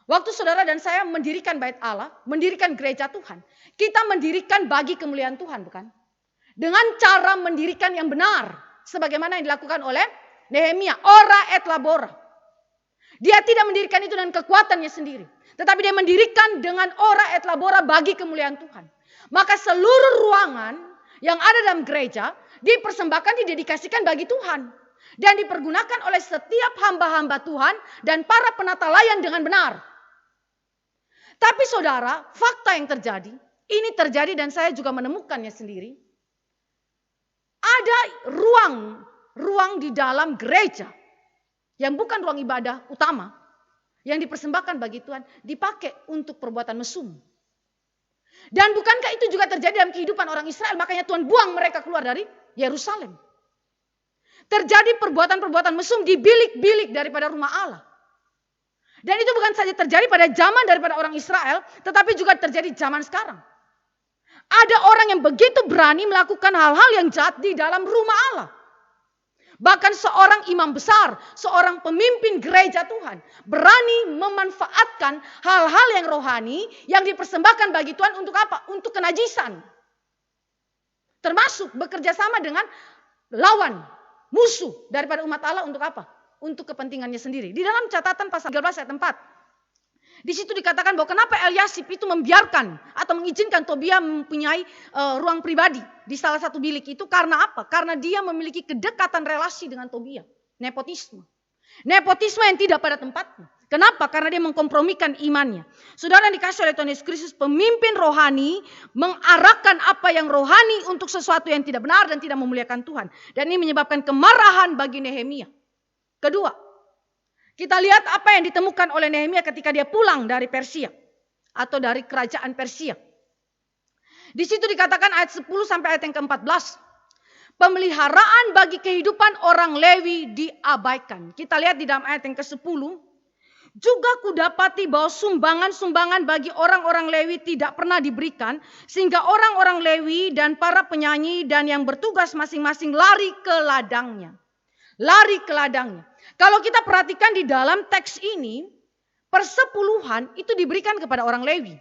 Waktu saudara dan saya mendirikan bait Allah, mendirikan gereja Tuhan, kita mendirikan bagi kemuliaan Tuhan bukan? Dengan cara mendirikan yang benar sebagaimana yang dilakukan oleh Nehemia, ora et labora. Dia tidak mendirikan itu dengan kekuatannya sendiri. Tetapi dia mendirikan dengan ora et labora bagi kemuliaan Tuhan. Maka seluruh ruangan yang ada dalam gereja dipersembahkan, didedikasikan bagi Tuhan. Dan dipergunakan oleh setiap hamba-hamba Tuhan dan para penata layan dengan benar. Tapi saudara, fakta yang terjadi, ini terjadi dan saya juga menemukannya sendiri. Ada ruang di dalam gereja yang bukan ruang ibadah utama, yang dipersembahkan bagi Tuhan, dipakai untuk perbuatan mesum. Dan bukankah itu juga terjadi dalam kehidupan orang Israel? Makanya Tuhan buang mereka keluar dari Yerusalem. Terjadi perbuatan-perbuatan mesum di bilik-bilik daripada rumah Allah. Dan itu bukan saja terjadi pada zaman daripada orang Israel, tetapi juga terjadi zaman sekarang. Ada orang yang begitu berani melakukan hal-hal yang jahat di dalam rumah Allah. Bahkan seorang imam besar, seorang pemimpin gereja Tuhan, berani memanfaatkan hal-hal yang rohani yang dipersembahkan bagi Tuhan untuk apa? Untuk kenajisan. Termasuk bekerja sama dengan lawan, musuh daripada umat Allah untuk apa? Untuk kepentingannya sendiri. Di dalam catatan pasal 13 ayat 4. Di situ dikatakan bahwa kenapa Eliasib itu membiarkan atau mengizinkan Tobia mempunyai ruang pribadi di salah satu bilik itu, karena apa? Karena dia memiliki kedekatan relasi dengan Tobia. Nepotisme. Nepotisme yang tidak pada tempatnya. Kenapa? Karena dia mengkompromikan imannya. Saudara yang dikasih oleh Tuhan Yesus Kristus, pemimpin rohani mengarahkan apa yang rohani untuk sesuatu yang tidak benar dan tidak memuliakan Tuhan. Dan ini menyebabkan kemarahan bagi Nehemia. Kedua, kita lihat apa yang ditemukan oleh Nehemia ketika dia pulang dari Persia atau dari kerajaan Persia. Di situ dikatakan ayat 10 sampai ayat yang ke-14. Pemeliharaan bagi kehidupan orang Lewi diabaikan. Kita lihat di dalam ayat yang ke-10. Juga kudapati bahwa sumbangan-sumbangan bagi orang-orang Lewi tidak pernah diberikan, sehingga orang-orang Lewi dan para penyanyi dan yang bertugas masing-masing lari ke ladangnya. Lari ke ladangnya. Kalau kita perhatikan di dalam teks ini, persepuluhan itu diberikan kepada orang Lewi.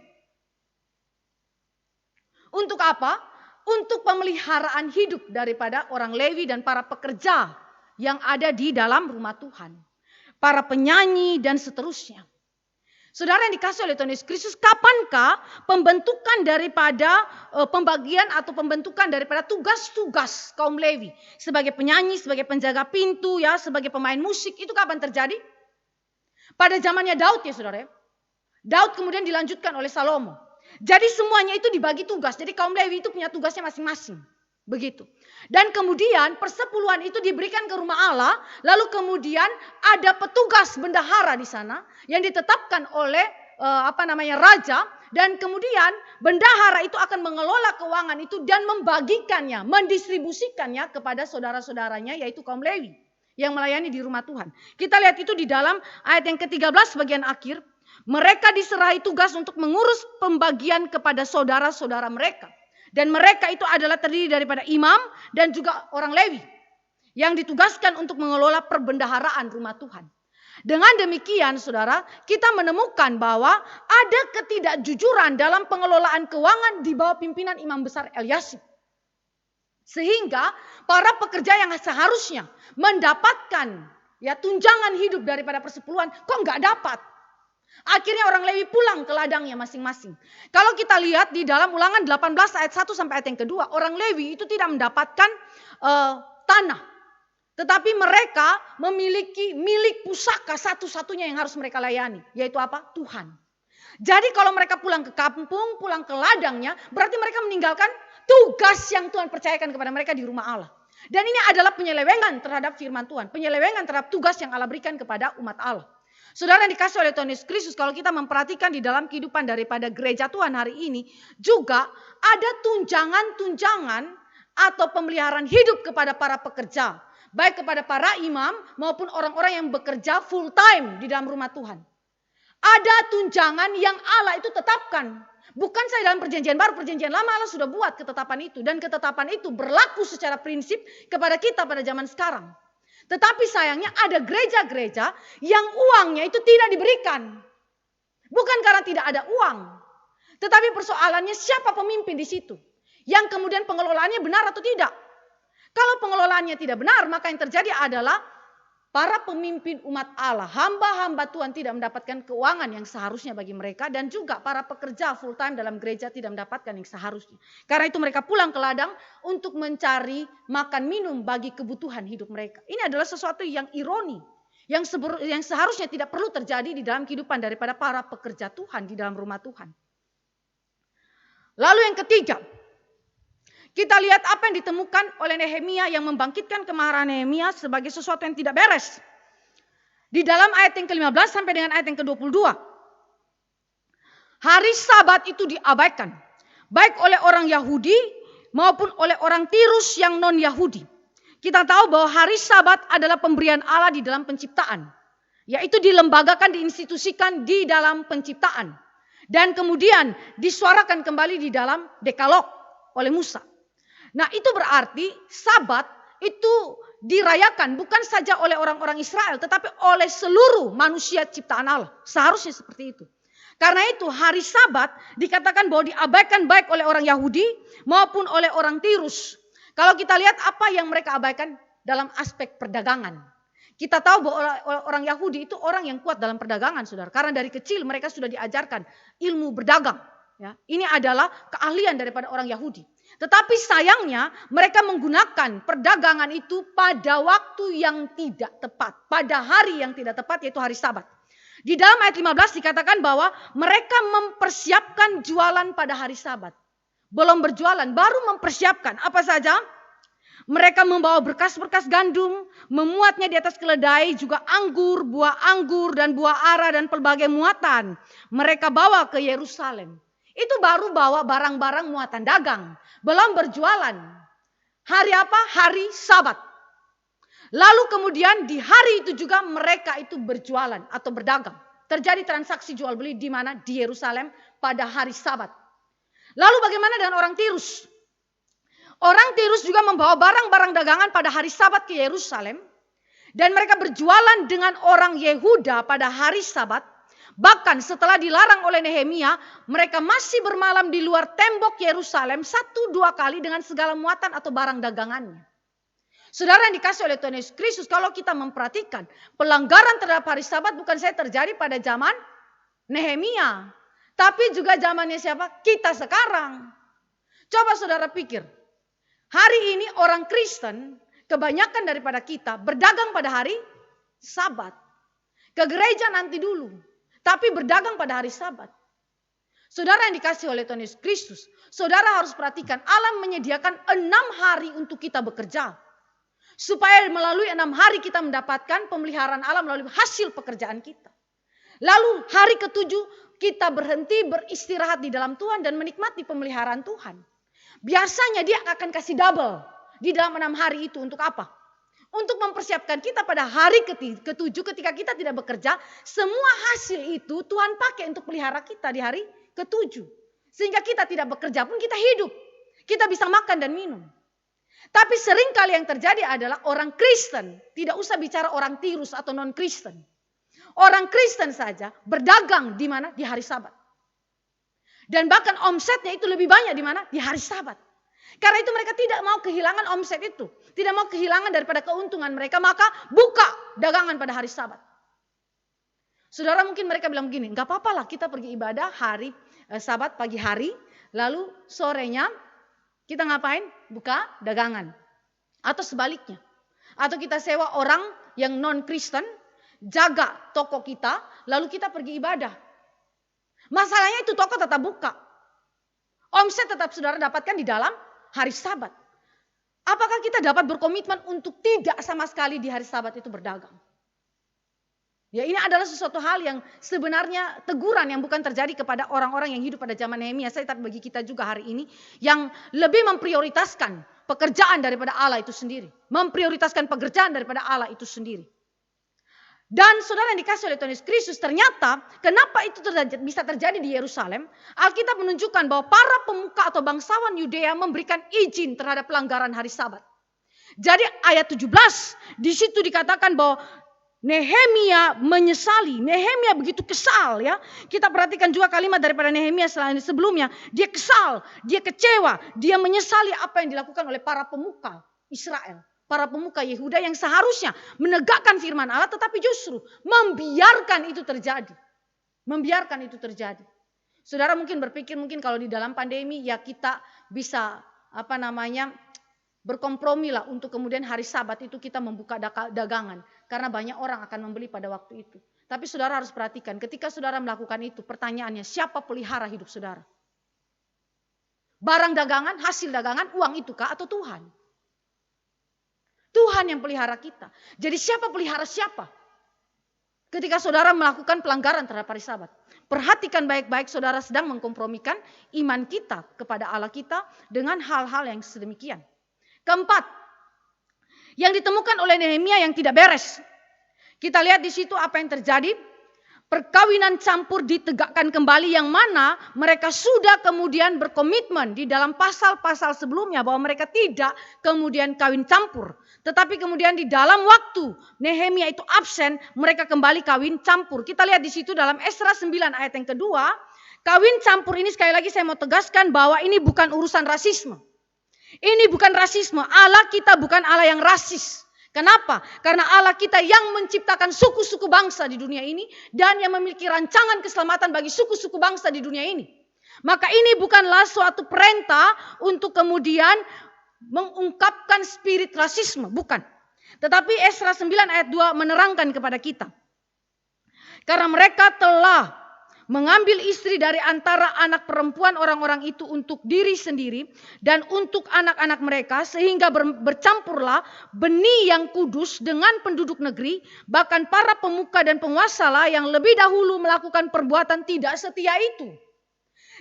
Untuk apa? Untuk pemeliharaan hidup daripada orang Lewi dan para pekerja yang ada di dalam rumah Tuhan. Para penyanyi dan seterusnya. Saudara yang dikasih oleh Tuhan Yesus Kristus, kapankah pembentukan daripada pembagian atau pembentukan daripada tugas-tugas kaum Lewi sebagai penyanyi, sebagai penjaga pintu, ya, sebagai pemain musik, itu kapan terjadi? Pada zamannya Daud, ya saudara. Daud kemudian dilanjutkan oleh Salomo. Jadi semuanya itu dibagi tugas. Jadi kaum Lewi itu punya tugasnya masing-masing. Begitu. Dan kemudian persepuluhan itu diberikan ke rumah Allah. Lalu kemudian ada petugas bendahara di sana yang ditetapkan oleh raja. Dan kemudian bendahara itu akan mengelola keuangan itu dan membagikannya, mendistribusikannya kepada saudara-saudaranya, yaitu kaum Lewi yang melayani di rumah Tuhan. Kita lihat itu di dalam ayat yang ke-13 bagian akhir. Mereka diserahi tugas untuk mengurus pembagian kepada saudara-saudara mereka. Dan mereka itu adalah terdiri daripada imam dan juga orang Lewi yang ditugaskan untuk mengelola perbendaharaan rumah Tuhan. Dengan demikian saudara, kita menemukan bahwa ada ketidakjujuran dalam pengelolaan keuangan di bawah pimpinan imam besar Eliasib. Sehingga para pekerja yang seharusnya mendapatkan tunjangan hidup daripada persepuluhan kok nggak dapat. Akhirnya orang Lewi pulang ke ladangnya masing-masing. Kalau kita lihat di dalam Ulangan 18 ayat 1 sampai ayat yang kedua, orang Lewi itu tidak mendapatkan tanah. Tetapi mereka memiliki milik pusaka satu-satunya yang harus mereka layani. Yaitu apa? Tuhan. Jadi kalau mereka pulang ke kampung, pulang ke ladangnya, berarti mereka meninggalkan tugas yang Tuhan percayakan kepada mereka di rumah Allah. Dan ini adalah penyelewengan terhadap firman Tuhan. Penyelewengan terhadap tugas yang Allah berikan kepada umat Allah. Saudara yang dikasih oleh Tuhan Yesus Kristus, kalau kita memperhatikan di dalam kehidupan daripada gereja Tuhan hari ini, juga ada tunjangan-tunjangan atau pemeliharaan hidup kepada para pekerja. Baik kepada para imam maupun orang-orang yang bekerja full time di dalam rumah Tuhan. Ada tunjangan yang Allah itu tetapkan. Bukan saja dalam perjanjian baru, perjanjian lama Allah sudah buat ketetapan itu. Dan ketetapan itu berlaku secara prinsip kepada kita pada zaman sekarang. Tetapi sayangnya ada gereja-gereja yang uangnya itu tidak diberikan. Bukan karena tidak ada uang. Tetapi persoalannya siapa pemimpin di situ. Yang kemudian pengelolaannya benar atau tidak. Kalau pengelolaannya tidak benar, maka yang terjadi adalah para pemimpin umat Allah, hamba-hamba Tuhan tidak mendapatkan keuangan yang seharusnya bagi mereka. Dan juga para pekerja full time dalam gereja tidak mendapatkan yang seharusnya. Karena itu mereka pulang ke ladang untuk mencari makan minum bagi kebutuhan hidup mereka. Ini adalah sesuatu yang ironi. Yang seharusnya tidak perlu terjadi di dalam kehidupan daripada para pekerja Tuhan di dalam rumah Tuhan. Lalu yang ketiga, kita lihat apa yang ditemukan oleh Nehemia yang membangkitkan kemarahan Nehemia sebagai sesuatu yang tidak beres. Di dalam ayat yang ke-15 sampai dengan ayat yang ke-22. Hari Sabat itu diabaikan. Baik oleh orang Yahudi maupun oleh orang Tirus yang non-Yahudi. Kita tahu bahwa hari Sabat adalah pemberian Allah di dalam penciptaan. Yaitu dilembagakan, diinstitusikan di dalam penciptaan. Dan kemudian disuarakan kembali di dalam Dekalog oleh Musa. Nah, itu berarti Sabat itu dirayakan bukan saja oleh orang-orang Israel, tetapi oleh seluruh manusia ciptaan Allah. Seharusnya seperti itu. Karena itu hari Sabat dikatakan bahwa diabaikan baik oleh orang Yahudi maupun oleh orang Tirus. Kalau kita lihat apa yang mereka abaikan dalam aspek perdagangan. Kita tahu bahwa orang Yahudi itu orang yang kuat dalam perdagangan, saudara. Karena dari kecil mereka sudah diajarkan ilmu berdagang. Ya, ini adalah keahlian daripada orang Yahudi. Tetapi sayangnya mereka menggunakan perdagangan itu pada waktu yang tidak tepat. Pada hari yang tidak tepat, yaitu hari Sabat. Di dalam ayat 15 dikatakan bahwa mereka mempersiapkan jualan pada hari Sabat. Belum berjualan, baru mempersiapkan. Apa saja? Mereka membawa berkas-berkas gandum, memuatnya di atas keledai, juga anggur, buah anggur, dan buah ara, dan pelbagai muatan. Mereka bawa ke Yerusalem. Itu baru bawa barang-barang muatan dagang. Belum berjualan. Hari apa? Hari Sabat. Lalu kemudian di hari itu juga mereka itu berjualan atau berdagang. Terjadi transaksi jual beli di mana? Di Yerusalem pada hari Sabat. Lalu bagaimana dengan orang Tirus? Orang Tirus juga membawa barang-barang dagangan pada hari Sabat ke Yerusalem. Dan mereka berjualan dengan orang Yehuda pada hari Sabat. Bahkan setelah dilarang oleh Nehemia, mereka masih bermalam di luar tembok Yerusalem 1-2 kali dengan segala muatan atau barang dagangannya. Saudara yang dikasih oleh Tuhan Yesus Kristus, kalau kita memperhatikan pelanggaran terhadap hari Sabat bukan saja terjadi pada zaman Nehemia, tapi juga zamannya siapa? Kita sekarang. Coba saudara pikir, hari ini orang Kristen, kebanyakan daripada kita berdagang pada hari Sabat. Ke gereja nanti dulu. Tapi berdagang pada hari Sabat. Saudara yang dikasih oleh Tuhan Yesus Kristus. Saudara harus perhatikan Allah menyediakan 6 hari untuk kita bekerja. Supaya melalui 6 hari kita mendapatkan pemeliharaan Allah melalui hasil pekerjaan kita. Lalu hari ke-7 kita berhenti beristirahat di dalam Tuhan dan menikmati pemeliharaan Tuhan. Biasanya dia akan kasih double di dalam 6 hari itu untuk apa? Untuk mempersiapkan kita pada hari ke-7 ketika kita tidak bekerja. Semua hasil itu Tuhan pakai untuk pelihara kita di hari ke-7. Sehingga kita tidak bekerja pun kita hidup. Kita bisa makan dan minum. Tapi seringkali yang terjadi adalah orang Kristen. Tidak usah bicara orang Tirus atau non-Kristen. Orang Kristen saja berdagang di mana? Di hari Sabat. Dan bahkan omsetnya itu lebih banyak di mana? Di hari Sabat. Karena itu mereka tidak mau kehilangan omset itu. Tidak mau kehilangan daripada keuntungan mereka. Maka buka dagangan pada hari Sabat. Saudara mungkin mereka bilang begini. Gak apa-apa lah kita pergi ibadah hari Sabat pagi hari. Lalu sorenya kita ngapain? Buka dagangan. Atau sebaliknya. Atau kita sewa orang yang non-Kristen. Jaga toko kita. Lalu kita pergi ibadah. Masalahnya itu toko tetap buka. Omset tetap saudara dapatkan di dalam hari Sabat. Apakah kita dapat berkomitmen untuk tidak sama sekali di hari Sabat itu berdagang? Ya, ini adalah sesuatu hal yang sebenarnya teguran yang bukan terjadi kepada orang-orang yang hidup pada zaman Nehemia. Tapi bagi kita juga hari ini yang lebih memprioritaskan pekerjaan daripada Allah itu sendiri. Memprioritaskan pekerjaan daripada Allah itu sendiri. Dan saudara yang dikasih oleh Tuhan Yesus Kristus, ternyata kenapa itu bisa terjadi di Yerusalem? Alkitab menunjukkan bahwa para pemuka atau bangsawan Yudea memberikan izin terhadap pelanggaran hari Sabat. Jadi ayat 17 di situ dikatakan bahwa Nehemia menyesali. Nehemia begitu kesal ya. Kita perhatikan juga kalimat daripada Nehemia sebelumnya. Dia kesal, dia kecewa, dia menyesali apa yang dilakukan oleh para pemuka Israel. para pemuka Yehuda yang seharusnya menegakkan firman Allah, tetapi justru membiarkan itu terjadi. Membiarkan itu terjadi. Saudara mungkin berpikir mungkin kalau di dalam pandemi ya kita bisa berkompromi lah untuk kemudian hari Sabat itu kita membuka dagangan. Karena banyak orang akan membeli pada waktu itu. Tapi saudara harus perhatikan ketika saudara melakukan itu pertanyaannya siapa pelihara hidup saudara? Barang dagangan, hasil dagangan, uang itu kah atau Tuhan? Tuhan yang pelihara kita. Jadi siapa pelihara siapa? Ketika saudara melakukan pelanggaran terhadap hari Sabat. Perhatikan baik-baik saudara sedang mengkompromikan iman kita kepada Allah kita dengan hal-hal yang sedemikian. Keempat, yang ditemukan oleh Nehemia yang tidak beres. Kita lihat di situ apa yang terjadi. Perkawinan campur ditegakkan kembali yang mana mereka sudah kemudian berkomitmen di dalam pasal-pasal sebelumnya bahwa mereka tidak kemudian kawin campur. Tetapi kemudian di dalam waktu Nehemia itu absen, mereka kembali kawin campur. Kita lihat di situ dalam Esra 9 ayat yang kedua, kawin campur ini sekali lagi saya mau tegaskan bahwa ini bukan urusan rasisme. Ini bukan rasisme, Allah kita bukan Allah yang rasis. Kenapa? Karena Allah kita yang menciptakan suku-suku bangsa di dunia ini dan yang memiliki rancangan keselamatan bagi suku-suku bangsa di dunia ini. Maka ini bukanlah suatu perintah untuk kemudian mengungkapkan spirit rasisme, bukan. Tetapi Esra 9 ayat 2 menerangkan kepada kita. Karena mereka telah mengambil istri dari antara anak perempuan orang-orang itu untuk diri sendiri dan untuk anak-anak mereka sehingga bercampurlah benih yang kudus dengan penduduk negeri, bahkan para pemuka dan penguasa lah yang lebih dahulu melakukan perbuatan tidak setia itu.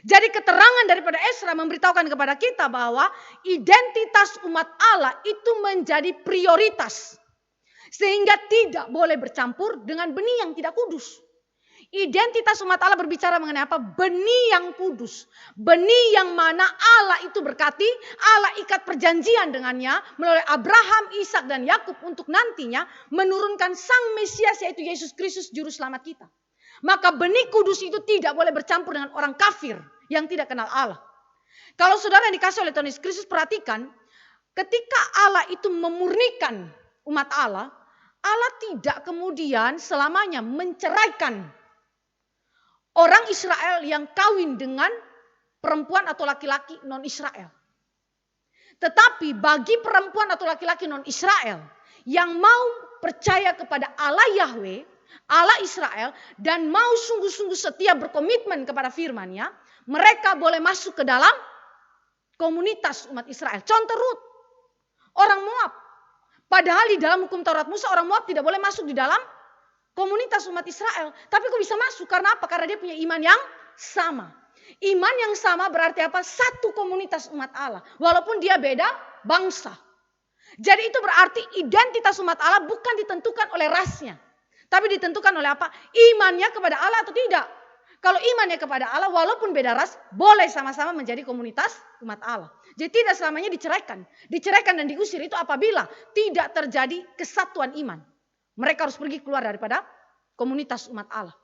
Jadi keterangan daripada Esra memberitahukan kepada kita bahwa identitas umat Allah itu menjadi prioritas sehingga tidak boleh bercampur dengan benih yang tidak kudus. Identitas umat Allah berbicara mengenai apa? Benih yang kudus. Benih yang mana Allah itu berkati, Allah ikat perjanjian dengannya melalui Abraham, Ishak dan Yakub untuk nantinya menurunkan Sang Mesias yaitu Yesus Kristus juru selamat kita. Maka benih kudus itu tidak boleh bercampur dengan orang kafir yang tidak kenal Allah. Kalau saudara yang dikasih oleh Tuhan Yesus Kristus perhatikan, ketika Allah itu memurnikan umat Allah, Allah tidak kemudian selamanya menceraikan orang Israel yang kawin dengan perempuan atau laki-laki non-Israel. Tetapi bagi perempuan atau laki-laki non-Israel yang mau percaya kepada Allah Yahweh, Allah Israel, dan mau sungguh-sungguh setia berkomitmen kepada firman-Nya, mereka boleh masuk ke dalam komunitas umat Israel. Contoh Rut, orang Moab. Padahal di dalam hukum Taurat Musa orang Moab tidak boleh masuk di dalam komunitas umat Israel. Tapi kok bisa masuk? Karena apa? Karena dia punya iman yang sama. Iman yang sama berarti apa? Satu komunitas umat Allah. Walaupun dia beda bangsa. Jadi itu berarti identitas umat Allah bukan ditentukan oleh rasnya. Tapi ditentukan oleh apa? Imannya kepada Allah atau tidak. Kalau imannya kepada Allah walaupun beda ras, boleh sama-sama menjadi komunitas umat Allah. Jadi tidak selamanya diceraikan. Diceraikan dan diusir itu apabila tidak terjadi kesatuan iman. Mereka harus pergi keluar daripada komunitas umat Allah.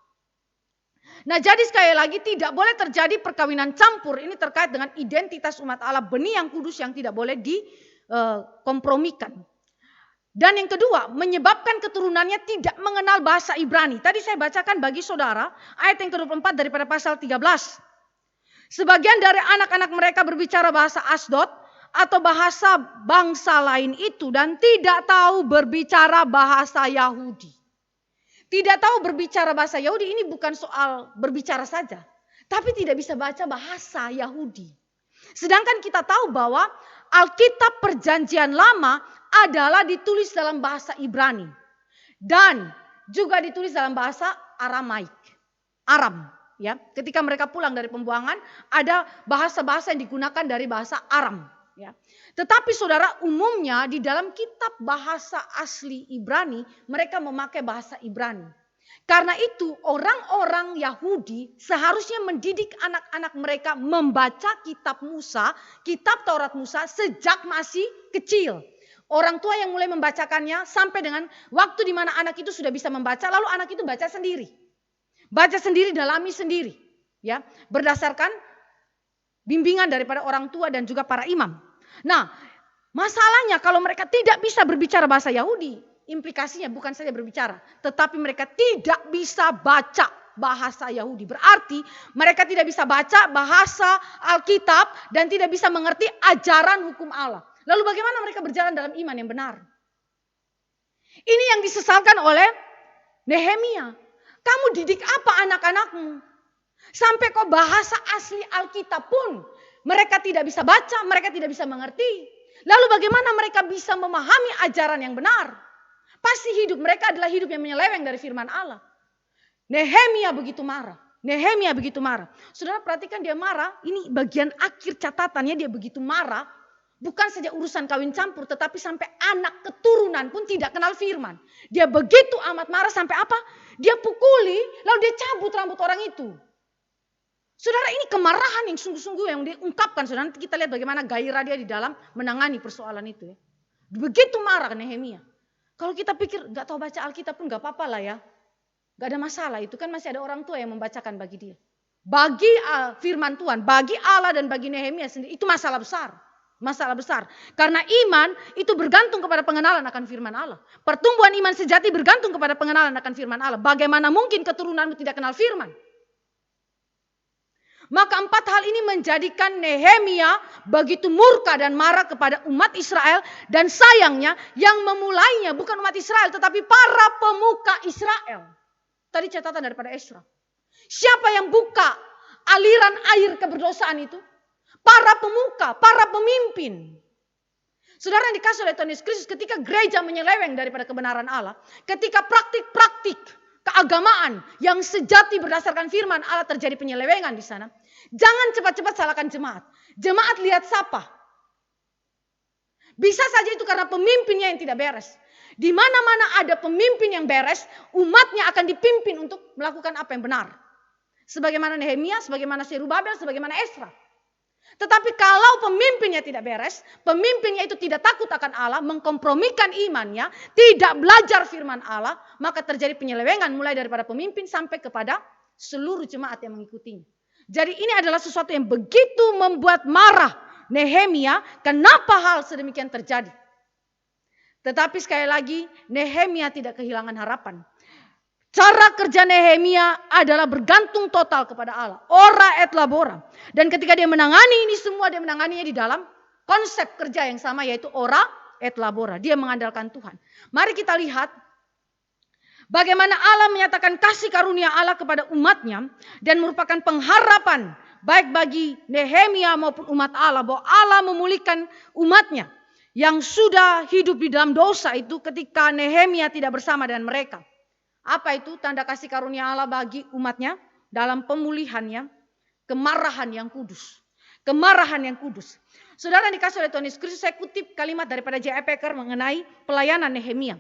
Nah jadi sekali lagi tidak boleh terjadi perkawinan campur. Ini terkait dengan identitas umat Allah. Benih yang kudus yang tidak boleh dikompromikan. Dan yang kedua, menyebabkan keturunannya tidak mengenal bahasa Ibrani. Tadi saya bacakan bagi saudara ayat yang ke-24 daripada pasal 13. Sebagian dari anak-anak mereka berbicara bahasa Asdod atau bahasa bangsa lain itu dan tidak tahu berbicara bahasa Yahudi. Tidak tahu berbicara bahasa Yahudi ini bukan soal berbicara saja, tapi tidak bisa baca bahasa Yahudi. Sedangkan kita tahu bahwa Alkitab Perjanjian Lama adalah ditulis dalam bahasa Ibrani dan juga ditulis dalam bahasa Aramaik, Aram. Ya, ketika mereka pulang dari pembuangan ada bahasa-bahasa yang digunakan dari bahasa Aram. Ya. Tetapi saudara umumnya di dalam kitab bahasa asli Ibrani mereka memakai bahasa Ibrani. Karena itu orang-orang Yahudi seharusnya mendidik anak-anak mereka membaca kitab Musa, kitab Taurat Musa sejak masih kecil. Orang tua yang mulai membacakannya sampai dengan waktu di mana anak itu sudah bisa membaca lalu anak itu baca sendiri. Baca sendiri, dalami sendiri. Ya, berdasarkan bimbingan daripada orang tua dan juga para imam. Nah, Masalahnya kalau mereka tidak bisa berbicara bahasa Yahudi, implikasinya bukan saja berbicara, tetapi mereka tidak bisa baca bahasa Yahudi. Berarti mereka tidak bisa baca bahasa Alkitab dan tidak bisa mengerti ajaran hukum Allah. Lalu bagaimana mereka berjalan dalam iman yang benar? Ini yang disesalkan oleh Nehemia. Kamu didik apa anak-anakmu? Sampai kok bahasa asli Alkitab pun mereka tidak bisa baca, mereka tidak bisa mengerti. Lalu bagaimana mereka bisa memahami ajaran yang benar? Pasti hidup mereka adalah hidup yang menyeleweng dari firman Allah. Nehemia begitu marah. Nehemia begitu marah. Saudara perhatikan dia marah. Ini bagian akhir catatannya, dia begitu marah. Bukan saja urusan kawin campur, tetapi sampai anak keturunan pun tidak kenal firman. Dia begitu amat marah sampai apa? Dia pukuli, lalu dia cabut rambut orang itu. Saudara, ini kemarahan yang sungguh-sungguh yang diungkapkan. Saudara, nanti kita lihat bagaimana gairah dia di dalam menangani persoalan itu. Ya. Begitu marah Nehemia. Kalau kita pikir gak tahu baca Alkitab pun gak apa-apa lah ya. Gak ada masalah, itu kan masih ada orang tua yang membacakan bagi dia. Bagi firman Tuhan, bagi Allah dan bagi Nehemia sendiri, itu masalah besar. Masalah besar. Karena iman itu bergantung kepada pengenalan akan firman Allah. Pertumbuhan iman sejati bergantung kepada pengenalan akan firman Allah. Bagaimana mungkin keturunanmu tidak kenal firman? Maka 4 hal ini menjadikan Nehemia begitu murka dan marah kepada umat Israel. Dan sayangnya yang memulainya bukan umat Israel tetapi para pemuka Israel. Tadi catatan daripada Ezra. Siapa yang buka aliran air keberdosaan itu? Para pemuka, para pemimpin. Saudara yang dikasih oleh Tuhan Yesus Kristus ketika gereja menyeleweng daripada kebenaran Allah. Ketika praktik-praktik keagamaan yang sejati berdasarkan firman Allah terjadi penyelewengan di sana. Jangan cepat-cepat salahkan jemaat. Jemaat lihat siapa. Bisa saja itu karena pemimpinnya yang tidak beres. Di mana-mana ada pemimpin yang beres, umatnya akan dipimpin untuk melakukan apa yang benar. Sebagaimana Nehemia, sebagaimana Serubabel, sebagaimana Ezra. Tetapi kalau pemimpinnya tidak beres, pemimpinnya itu tidak takut akan Allah, mengkompromikan imannya, tidak belajar firman Allah, maka terjadi penyelewengan mulai daripada pemimpin sampai kepada seluruh jemaat yang mengikutinya. Jadi ini adalah sesuatu yang begitu membuat marah Nehemia, kenapa hal sedemikian terjadi. Tetapi sekali lagi, Nehemia tidak kehilangan harapan. Cara kerja Nehemia adalah bergantung total kepada Allah. Ora et labora. Dan ketika dia menangani ini semua, dia menanganinya di dalam konsep kerja yang sama, yaitu ora et labora. Dia mengandalkan Tuhan. Mari kita lihat bagaimana Allah menyatakan kasih karunia Allah kepada umatnya. Dan merupakan pengharapan baik bagi Nehemia maupun umat Allah. Bahwa Allah memulihkan umatnya yang sudah hidup di dalam dosa itu ketika Nehemia tidak bersama dengan mereka. Apa itu tanda kasih karunia Allah bagi umatnya? Dalam pemulihannya, kemarahan yang kudus. Kemarahan yang kudus. Saudara yang dikasih oleh Tuhan Yesus Kristus, saya kutip kalimat daripada J.I. Packer mengenai pelayanan Nehemia.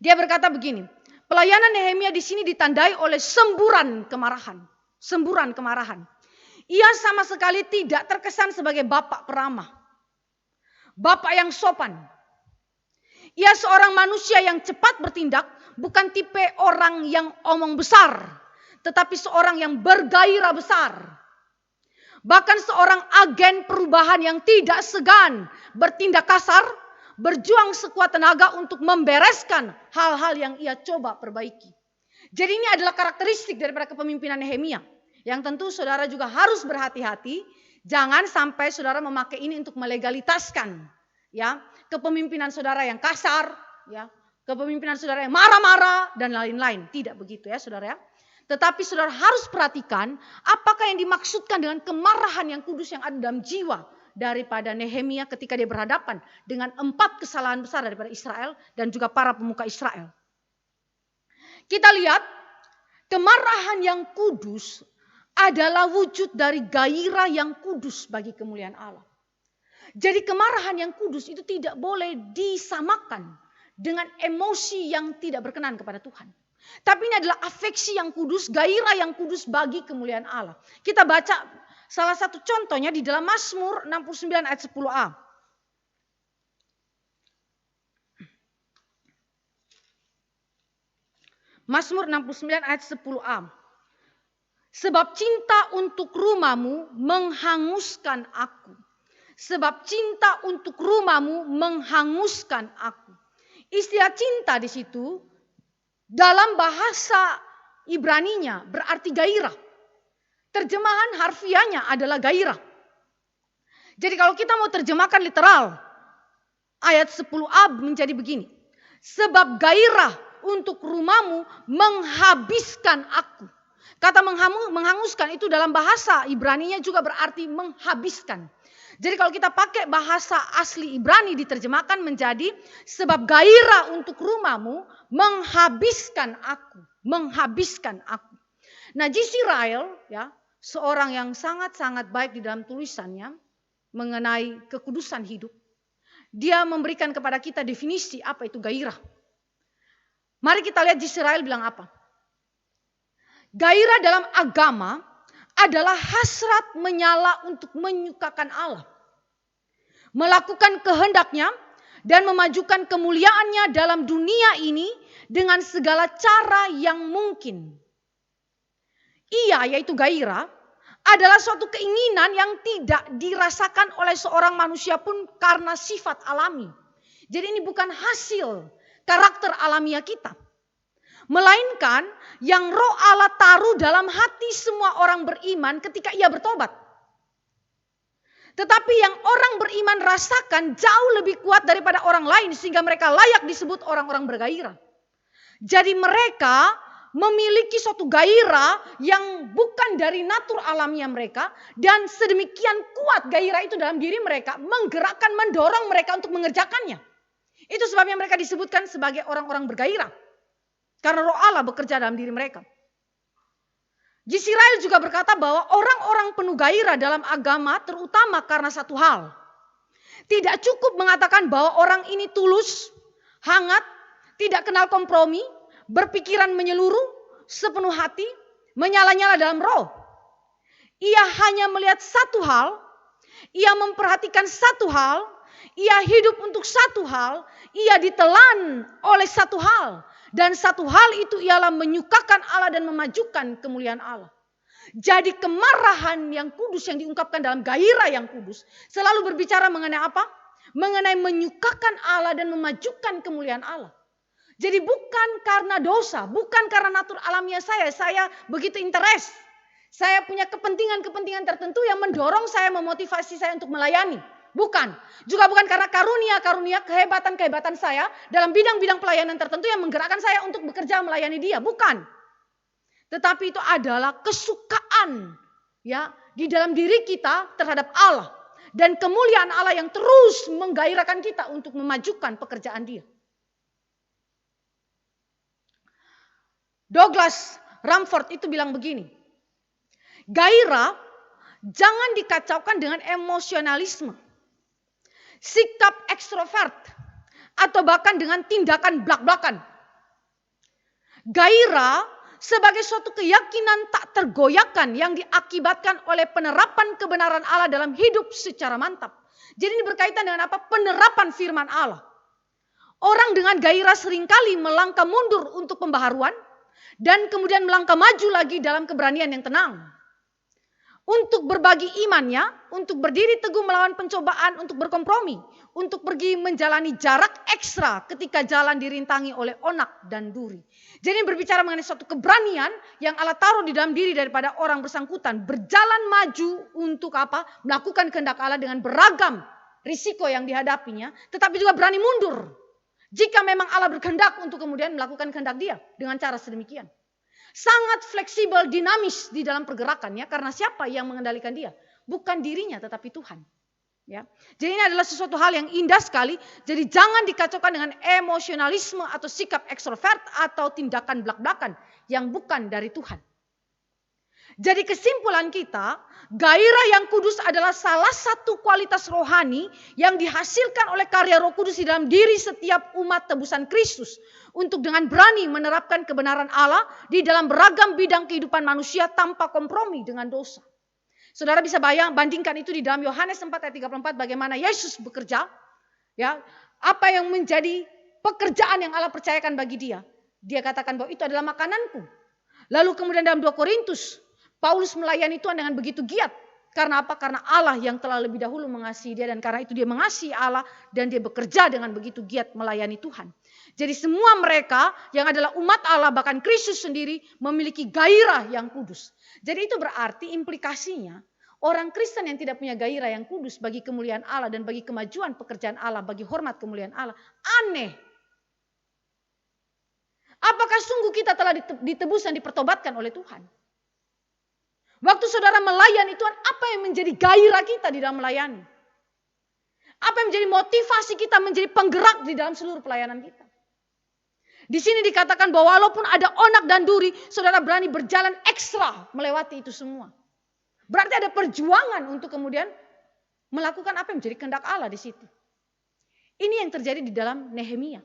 Dia berkata begini, pelayanan Nehemia di sini ditandai oleh semburan kemarahan. Semburan kemarahan. Ia sama sekali tidak terkesan sebagai bapak peramah. Bapak yang sopan. Ia seorang manusia yang cepat bertindak, bukan tipe orang yang omong besar, tetapi seorang yang bergairah besar. Bahkan seorang agen perubahan yang tidak segan bertindak kasar, berjuang sekuat tenaga untuk membereskan hal-hal yang ia coba perbaiki. Jadi ini adalah karakteristik daripada kepemimpinan Nehemia, yang tentu saudara juga harus berhati-hati, jangan sampai saudara memakai ini untuk melegalitaskan ya kepemimpinan saudara yang kasar, ya, kepemimpinan saudara yang marah-marah dan lain-lain. Tidak begitu ya saudara ya. Tetapi saudara harus perhatikan apakah yang dimaksudkan dengan kemarahan yang kudus yang ada dalam jiwa daripada Nehemia ketika dia berhadapan dengan 4 kesalahan besar daripada Israel dan juga para pemuka Israel. Kita lihat kemarahan yang kudus adalah wujud dari gairah yang kudus bagi kemuliaan Allah. Jadi kemarahan yang kudus itu tidak boleh disamakan dengan emosi yang tidak berkenan kepada Tuhan. Tapi ini adalah afeksi yang kudus, gairah yang kudus bagi kemuliaan Allah. Kita baca salah satu contohnya di dalam Mazmur 69 ayat 10a. Mazmur 69 ayat 10a. Sebab cinta untuk rumahmu menghanguskan aku. Sebab cinta untuk rumahmu menghanguskan aku. Istilah cinta di situ dalam bahasa Ibraninya berarti gairah. Terjemahan harfiahnya adalah gairah. Jadi kalau kita mau terjemahkan literal, ayat 10a menjadi begini. Sebab gairah untuk rumahmu menghabiskan aku. Kata menghanguskan itu dalam bahasa Ibraninya juga berarti menghabiskan. Jadi kalau kita pakai bahasa asli Ibrani diterjemahkan menjadi sebab gairah untuk rumahmu menghabiskan aku. Menghabiskan aku. Nah, J.C. Ryle ya, seorang yang sangat-sangat baik di dalam tulisannya mengenai kekudusan hidup. Dia memberikan kepada kita definisi apa itu gairah. Mari kita lihat J.C. Ryle bilang apa. Gairah dalam agama adalah hasrat menyala untuk menyukakan Allah. Melakukan kehendaknya dan memajukan kemuliaannya dalam dunia ini dengan segala cara yang mungkin. Ia, yaitu gairah, adalah suatu keinginan yang tidak dirasakan oleh seorang manusia pun karena sifat alami. Jadi ini bukan hasil karakter alamiah kita. Melainkan yang Roh Allah taruh dalam hati semua orang beriman ketika ia bertobat. Tetapi yang orang beriman rasakan jauh lebih kuat daripada orang lain sehingga mereka layak disebut orang-orang bergairah. Jadi mereka memiliki suatu gairah yang bukan dari natur alamiah mereka dan sedemikian kuat gairah itu dalam diri mereka menggerakkan, mendorong mereka untuk mengerjakannya. Itu sebabnya mereka disebutkan sebagai orang-orang bergairah. Karena Roh Allah bekerja dalam diri mereka. J.C. Ryle juga berkata bahwa orang-orang penuh gairah dalam agama terutama karena satu hal. Tidak cukup mengatakan bahwa orang ini tulus, hangat, tidak kenal kompromi, berpikiran menyeluruh, sepenuh hati, menyala-nyala dalam roh. Ia hanya melihat satu hal, ia memperhatikan satu hal, ia hidup untuk satu hal, ia ditelan oleh satu hal. Dan satu hal itu ialah menyukakan Allah dan memajukan kemuliaan Allah. Jadi kemarahan yang kudus yang diungkapkan dalam gairah yang kudus selalu berbicara mengenai apa? Mengenai menyukakan Allah dan memajukan kemuliaan Allah. Jadi bukan karena dosa, bukan karena natur alamiah saya begitu interest. Saya punya kepentingan-kepentingan tertentu yang mendorong saya, memotivasi saya untuk melayani. Bukan. Juga bukan karena karunia-karunia, kehebatan-kehebatan saya dalam bidang-bidang pelayanan tertentu yang menggerakkan saya untuk bekerja melayani dia. Bukan. Tetapi itu adalah kesukaan ya di dalam diri kita terhadap Allah. Dan kemuliaan Allah yang terus menggairahkan kita untuk memajukan pekerjaan dia. Douglas Rumford itu bilang begini. Gairah jangan dikacaukan dengan emosionalisme. Sikap ekstrovert atau bahkan dengan tindakan blak-blakan. Gairah sebagai suatu keyakinan tak tergoyahkan yang diakibatkan oleh penerapan kebenaran Allah dalam hidup secara mantap. Jadi ini berkaitan dengan apa? Penerapan firman Allah. Orang dengan gairah seringkali melangkah mundur untuk pembaharuan dan kemudian melangkah maju lagi dalam keberanian yang tenang. Untuk berbagi imannya, untuk berdiri teguh melawan pencobaan, untuk berkompromi, untuk pergi menjalani jarak ekstra ketika jalan dirintangi oleh onak dan duri. Jadi berbicara mengenai suatu keberanian yang Allah taruh di dalam diri daripada orang bersangkutan. Berjalan maju untuk apa? Melakukan kehendak Allah dengan beragam risiko yang dihadapinya, tetapi juga berani mundur. Jika memang Allah berkehendak untuk kemudian melakukan kehendak dia dengan cara sedemikian. Sangat fleksibel, dinamis di dalam pergerakannya karena siapa yang mengendalikan dia? Bukan dirinya tetapi Tuhan. Ya. Jadi ini adalah sesuatu hal yang indah sekali. Jadi jangan dikacaukan dengan emosionalisme atau sikap ekstrovert atau tindakan belak-belakan yang bukan dari Tuhan. Jadi kesimpulan kita, gairah yang kudus adalah salah satu kualitas rohani yang dihasilkan oleh karya Roh Kudus di dalam diri setiap umat tebusan Kristus untuk dengan berani menerapkan kebenaran Allah di dalam beragam bidang kehidupan manusia tanpa kompromi dengan dosa. Saudara bisa bandingkan itu di dalam Yohanes 4 ayat 34 bagaimana Yesus bekerja, ya, apa yang menjadi pekerjaan yang Allah percayakan bagi dia. Dia katakan bahwa itu adalah makananku. Lalu kemudian dalam 2 Korintus Paulus melayani Tuhan dengan begitu giat Karena apa? Karena Allah yang telah lebih dahulu mengasihi dia, dan karena itu dia mengasihi Allah dan dia bekerja dengan begitu giat melayani Tuhan. Jadi semua mereka yang adalah umat Allah, bahkan Kristus sendiri memiliki gairah yang kudus. Jadi itu berarti implikasinya orang Kristen yang tidak punya gairah yang kudus bagi kemuliaan Allah dan bagi kemajuan pekerjaan Allah, bagi hormat kemuliaan Allah, aneh. Apakah sungguh kita telah ditebus dan dipertobatkan oleh Tuhan? Waktu saudara melayani Tuhan, apa yang menjadi gairah kita di dalam melayani? Apa yang menjadi motivasi kita, menjadi penggerak di dalam seluruh pelayanan kita? Di sini dikatakan bahwa walaupun ada onak dan duri, saudara berani berjalan ekstra melewati itu semua. Berarti ada perjuangan untuk kemudian melakukan apa yang menjadi kehendak Allah di situ. Ini yang terjadi di dalam Nehemia.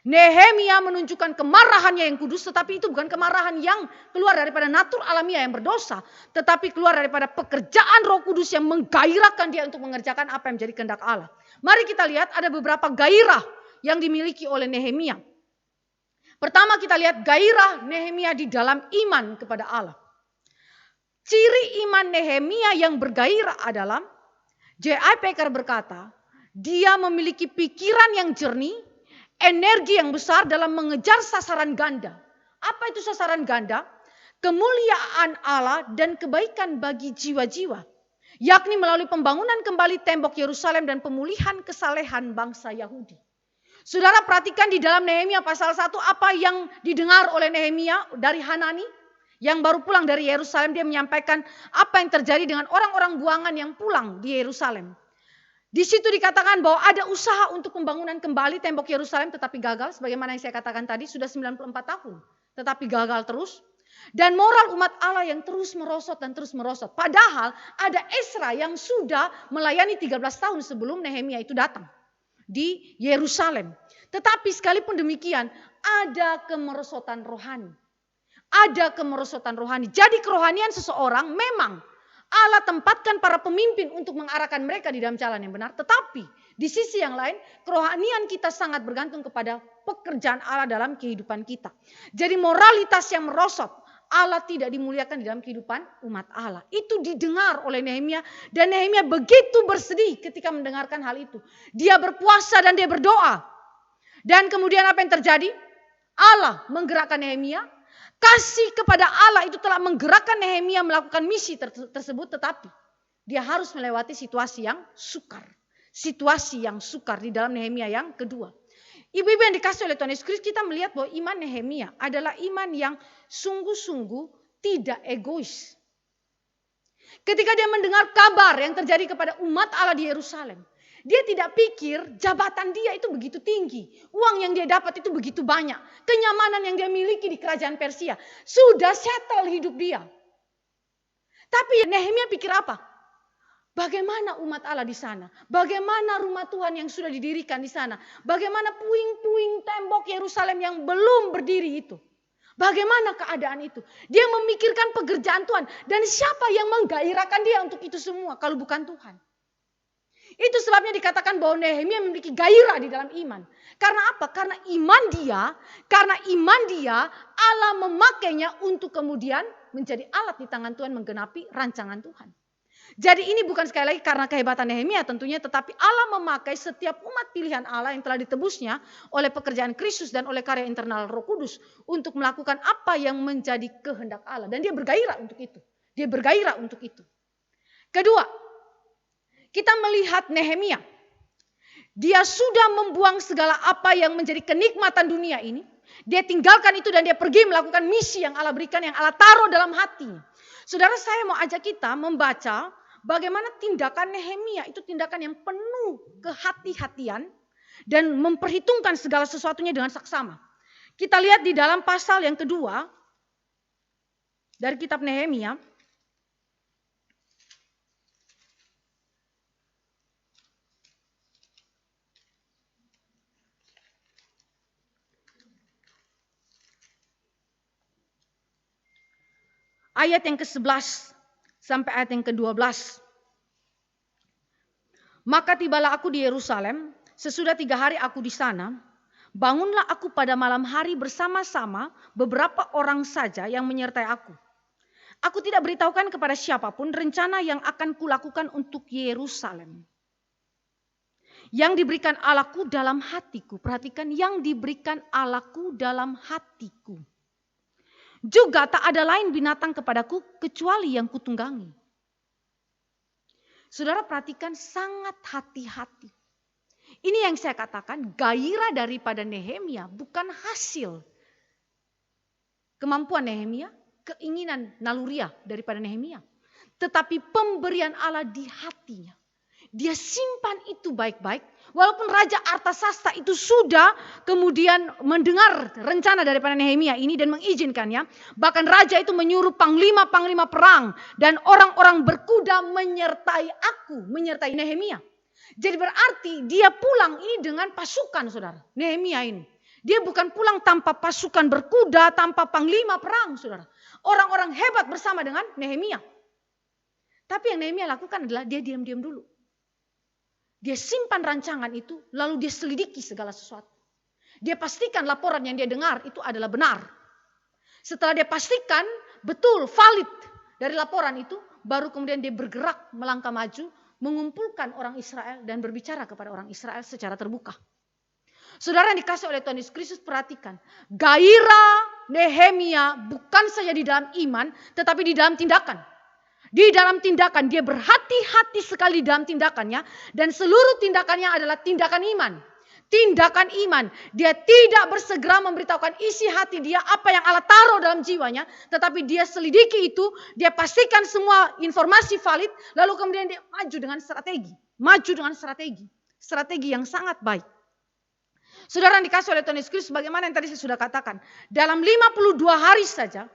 Nehemia menunjukkan kemarahannya yang kudus, tetapi itu bukan kemarahan yang keluar daripada natur alamiah yang berdosa, tetapi keluar daripada pekerjaan Roh Kudus yang menggairahkan dia untuk mengerjakan apa yang menjadi kehendak Allah. Mari kita lihat ada beberapa gairah yang dimiliki oleh Nehemia. Pertama kita lihat gairah Nehemia di dalam iman kepada Allah. Ciri iman Nehemia yang bergairah adalah, J.I. Packer berkata, dia memiliki pikiran yang jernih, energi yang besar dalam mengejar sasaran ganda. Apa itu sasaran ganda? Kemuliaan Allah dan kebaikan bagi jiwa-jiwa. Yakni melalui pembangunan kembali tembok Yerusalem dan pemulihan kesalehan bangsa Yahudi. Saudara perhatikan di dalam Nehemia pasal 1 apa yang didengar oleh Nehemia dari Hanani. Yang baru pulang dari Yerusalem, dia menyampaikan apa yang terjadi dengan orang-orang buangan yang pulang di Yerusalem. Di situ dikatakan bahwa ada usaha untuk pembangunan kembali tembok Yerusalem tetapi gagal. Sebagaimana yang saya katakan tadi sudah 94 tahun tetapi gagal terus. Dan moral umat Allah yang terus merosot dan terus merosot. Padahal ada Esra yang sudah melayani 13 tahun sebelum Nehemia itu datang di Yerusalem. Tetapi sekalipun demikian ada kemerosotan rohani. Ada kemerosotan rohani. Jadi kerohanian seseorang memang Allah tempatkan para pemimpin untuk mengarahkan mereka di dalam jalan yang benar. Tetapi di sisi yang lain kerohanian kita sangat bergantung kepada pekerjaan Allah dalam kehidupan kita. Jadi moralitas yang merosot, Allah tidak dimuliakan di dalam kehidupan umat Allah. Itu didengar oleh Nehemia dan Nehemia begitu bersedih ketika mendengarkan hal itu. Dia berpuasa dan dia berdoa. Dan kemudian apa yang terjadi? Allah menggerakkan Nehemia. Kasih kepada Allah itu telah menggerakkan Nehemia melakukan misi tersebut, tetapi dia harus melewati situasi yang sukar. Situasi yang sukar di dalam Nehemia yang kedua. Ibu-ibu yang dikasih oleh Tuhan Yesus Kristus, kita melihat bahwa iman Nehemia adalah iman yang sungguh-sungguh tidak egois. Ketika dia mendengar kabar yang terjadi kepada umat Allah di Yerusalem, dia tidak pikir jabatan dia itu begitu tinggi. Uang yang dia dapat itu begitu banyak. Kenyamanan yang dia miliki di kerajaan Persia. Sudah settle hidup dia. Tapi Nehemia pikir apa? Bagaimana umat Allah di sana? Bagaimana rumah Tuhan yang sudah didirikan di sana? Bagaimana puing-puing tembok Yerusalem yang belum berdiri itu? Bagaimana keadaan itu? Dia memikirkan pekerjaan Tuhan. Dan siapa yang menggairahkan dia untuk itu semua kalau bukan Tuhan? Itu sebabnya dikatakan bahwa Nehemia memiliki gairah di dalam iman. Karena apa? Karena iman dia Allah memakainya untuk kemudian menjadi alat di tangan Tuhan menggenapi rancangan Tuhan. Jadi ini bukan sekali lagi karena kehebatan Nehemia tentunya, tetapi Allah memakai setiap umat pilihan Allah yang telah ditebusnya oleh pekerjaan Kristus dan oleh karya internal Roh Kudus untuk melakukan apa yang menjadi kehendak Allah. Dan dia bergairah untuk itu. Dia bergairah untuk itu. Kedua, kita melihat Nehemia. Dia sudah membuang segala apa yang menjadi kenikmatan dunia ini. Dia tinggalkan itu dan dia pergi melakukan misi yang Allah berikan, yang Allah taruh dalam hatinya. Saudara, saya mau ajak kita membaca bagaimana tindakan Nehemia. Itu tindakan yang penuh kehati-hatian dan memperhitungkan segala sesuatunya dengan saksama. Kita lihat di dalam pasal yang kedua dari kitab Nehemia. Ayat yang ke-11 sampai ayat yang ke-12. Maka tibalah aku di Yerusalem, sesudah 3 hari aku di sana. Bangunlah aku pada malam hari bersama-sama beberapa orang saja yang menyertai aku. Aku tidak beritahukan kepada siapapun rencana yang akan kulakukan untuk Yerusalem. Yang diberikan Allahku dalam hatiku. Perhatikan, yang diberikan Allahku dalam hatiku. Juga tak ada lain binatang kepadaku kecuali yang kutunggangi. Saudara perhatikan, sangat hati-hati. Ini yang saya katakan, gairah daripada Nehemia bukan hasil kemampuan Nehemia, keinginan naluriah daripada Nehemia, tetapi pemberian Allah di hatinya. Dia simpan itu baik-baik, walaupun Raja Artasasta itu sudah kemudian mendengar rencana daripada Nehemia ini dan mengizinkannya. Bahkan Raja itu menyuruh panglima-panglima perang dan orang-orang berkuda menyertai Nehemia. Jadi berarti dia pulang ini dengan pasukan, saudara. Nehemia ini. Dia bukan pulang tanpa pasukan berkuda, tanpa panglima perang, saudara. Orang-orang hebat bersama dengan Nehemia. Tapi yang Nehemia lakukan adalah dia diam-diam dulu. Dia simpan rancangan itu, lalu dia selidiki segala sesuatu. Dia pastikan laporan yang dia dengar itu adalah benar. Setelah dia pastikan betul, valid dari laporan itu, baru kemudian dia bergerak melangkah maju, mengumpulkan orang Israel dan berbicara kepada orang Israel secara terbuka. Saudara yang dikasih oleh Tuhan Yesus Kristus, perhatikan. Gairah Nehemia bukan saja di dalam iman, tetapi di dalam tindakan. Di dalam tindakan, dia berhati-hati sekali di dalam tindakannya. Dan seluruh tindakannya adalah tindakan iman. Tindakan iman. Dia tidak bersegera memberitahukan isi hati dia, apa yang Allah taruh dalam jiwanya. Tetapi dia selidiki itu, dia pastikan semua informasi valid. Lalu kemudian dia maju dengan strategi. Maju dengan strategi. Strategi yang sangat baik. Saudara yang dikasih oleh Tuhan Yesus Kristus, bagaimana yang tadi saya sudah katakan. Dalam 52 hari saja,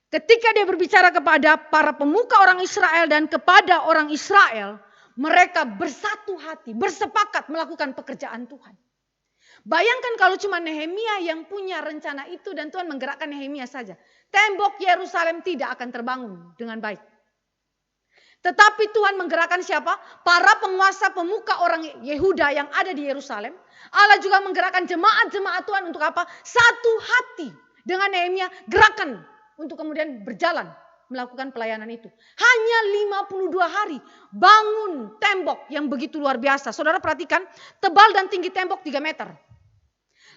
ketika dia berbicara kepada para pemuka orang Israel dan kepada orang Israel, mereka bersatu hati, bersepakat melakukan pekerjaan Tuhan. Bayangkan kalau cuma Nehemia yang punya rencana itu dan Tuhan menggerakkan Nehemia saja. Tembok Yerusalem tidak akan terbangun dengan baik. Tetapi Tuhan menggerakkan siapa? Para penguasa pemuka orang Yehuda yang ada di Yerusalem. Allah juga menggerakkan jemaat-jemaat Tuhan untuk apa? Satu hati dengan Nehemia, gerakan untuk kemudian berjalan melakukan pelayanan itu. Hanya 52 hari bangun tembok yang begitu luar biasa. Saudara perhatikan, tebal dan tinggi tembok 3 meter.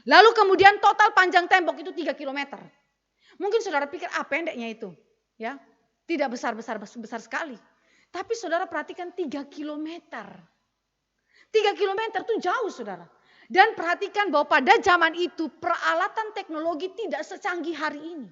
Lalu kemudian total panjang tembok itu 3 kilometer. Mungkin saudara pikir pendeknya itu, ya, tidak besar sekali. Tapi saudara perhatikan 3 kilometer. 3 kilometer itu jauh, saudara. Dan perhatikan bahwa pada zaman itu peralatan teknologi tidak secanggih hari ini.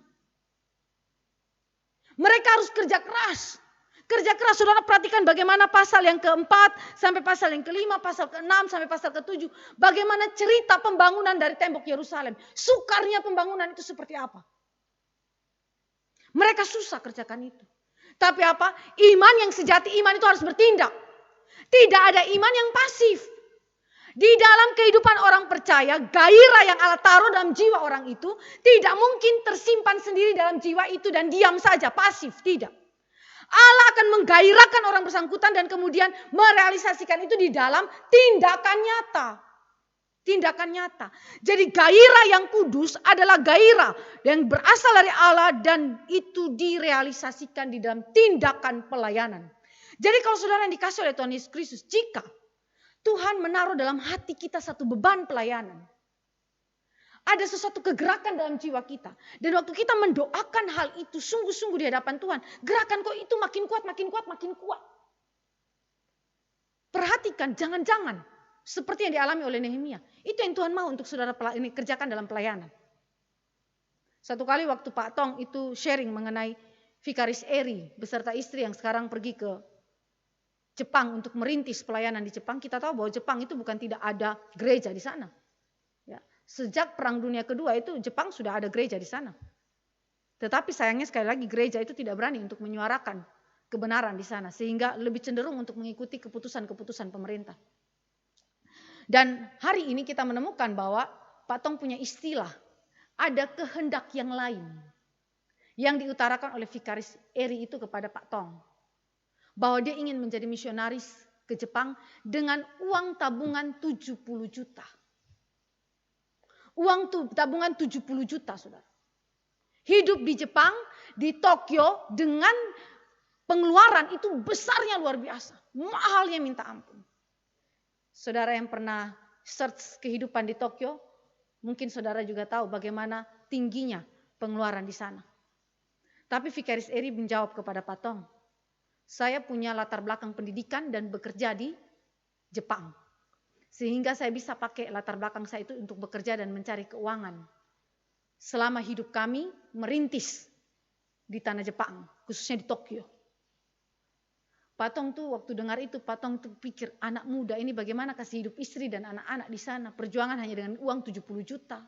Mereka harus kerja keras. Kerja keras, saudara perhatikan bagaimana pasal yang keempat sampai pasal yang kelima, pasal ke-6 sampai pasal ke-7. Bagaimana cerita pembangunan dari tembok Yerusalem. Sukarnya pembangunan itu seperti apa. Mereka susah kerjakan itu. Tapi apa? Iman yang sejati, iman itu harus bertindak. Tidak ada iman yang pasif. Di dalam kehidupan orang percaya, gairah yang Allah taruh dalam jiwa orang itu tidak mungkin tersimpan sendiri dalam jiwa itu dan diam saja, pasif, tidak. Allah akan menggairahkan orang bersangkutan dan kemudian merealisasikan itu di dalam tindakan nyata. Tindakan nyata. Jadi gairah yang kudus adalah gairah yang berasal dari Allah dan itu direalisasikan di dalam tindakan pelayanan. Jadi kalau saudara yang dikasih oleh Tuhan Yesus Kristus, jika Tuhan menaruh dalam hati kita satu beban pelayanan, ada sesuatu kegerakan dalam jiwa kita. Dan waktu kita mendoakan hal itu sungguh-sungguh di hadapan Tuhan, gerakan kok itu makin kuat, makin kuat, makin kuat. Perhatikan, jangan-jangan seperti yang dialami oleh Nehemia. Itu yang Tuhan mau untuk saudara ini kerjakan dalam pelayanan. Satu kali waktu Pak Tong itu sharing mengenai Vikaris Eri beserta istri yang sekarang pergi ke Jepang untuk merintis pelayanan di Jepang. Kita tahu bahwa Jepang itu bukan tidak ada gereja di sana. Ya, sejak Perang Dunia Kedua itu Jepang sudah ada gereja di sana. Tetapi sayangnya sekali lagi gereja itu tidak berani untuk menyuarakan kebenaran di sana. Sehingga lebih cenderung untuk mengikuti keputusan-keputusan pemerintah. Dan hari ini kita menemukan bahwa Pak Tong punya istilah. Ada kehendak yang lain. Yang diutarakan oleh Vikaris Eri itu kepada Pak Tong. Bahwa dia ingin menjadi misionaris ke Jepang dengan uang tabungan 70 juta. Uang tabungan 70 juta, saudara. Hidup di Jepang di Tokyo dengan pengeluaran itu besarnya luar biasa. Mahalnya minta ampun. Saudara yang pernah search kehidupan di Tokyo, mungkin saudara juga tahu bagaimana tingginya pengeluaran di sana. Tapi Vikaris Eri menjawab kepada Patong, saya punya latar belakang pendidikan dan bekerja di Jepang. Sehingga saya bisa pakai latar belakang saya itu untuk bekerja dan mencari keuangan. Selama hidup kami merintis di tanah Jepang, khususnya di Tokyo. Patong tuh waktu dengar itu, Patong tuh pikir anak muda ini bagaimana kasih hidup istri dan anak-anak di sana. Perjuangan hanya dengan uang 70 juta.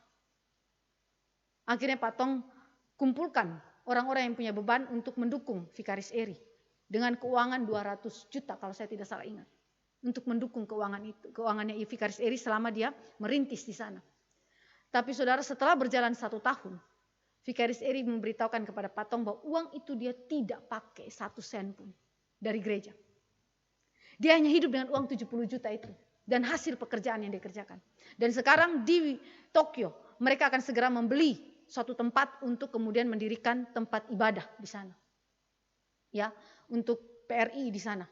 Akhirnya Patong kumpulkan orang-orang yang punya beban untuk mendukung Vikaris Eri. Dengan keuangan 200 juta kalau saya tidak salah ingat. Untuk mendukung keuangannya Vikaris Eri selama dia merintis di sana. Tapi saudara, setelah berjalan 1 tahun, Vikaris Eri memberitahukan kepada Patong bahwa uang itu dia tidak pakai 1 sen pun dari gereja. Dia hanya hidup dengan uang 70 juta itu dan hasil pekerjaan yang dia kerjakan. Dan sekarang di Tokyo mereka akan segera membeli suatu tempat untuk kemudian mendirikan tempat ibadah di sana. Ya, untuk PRI di sana.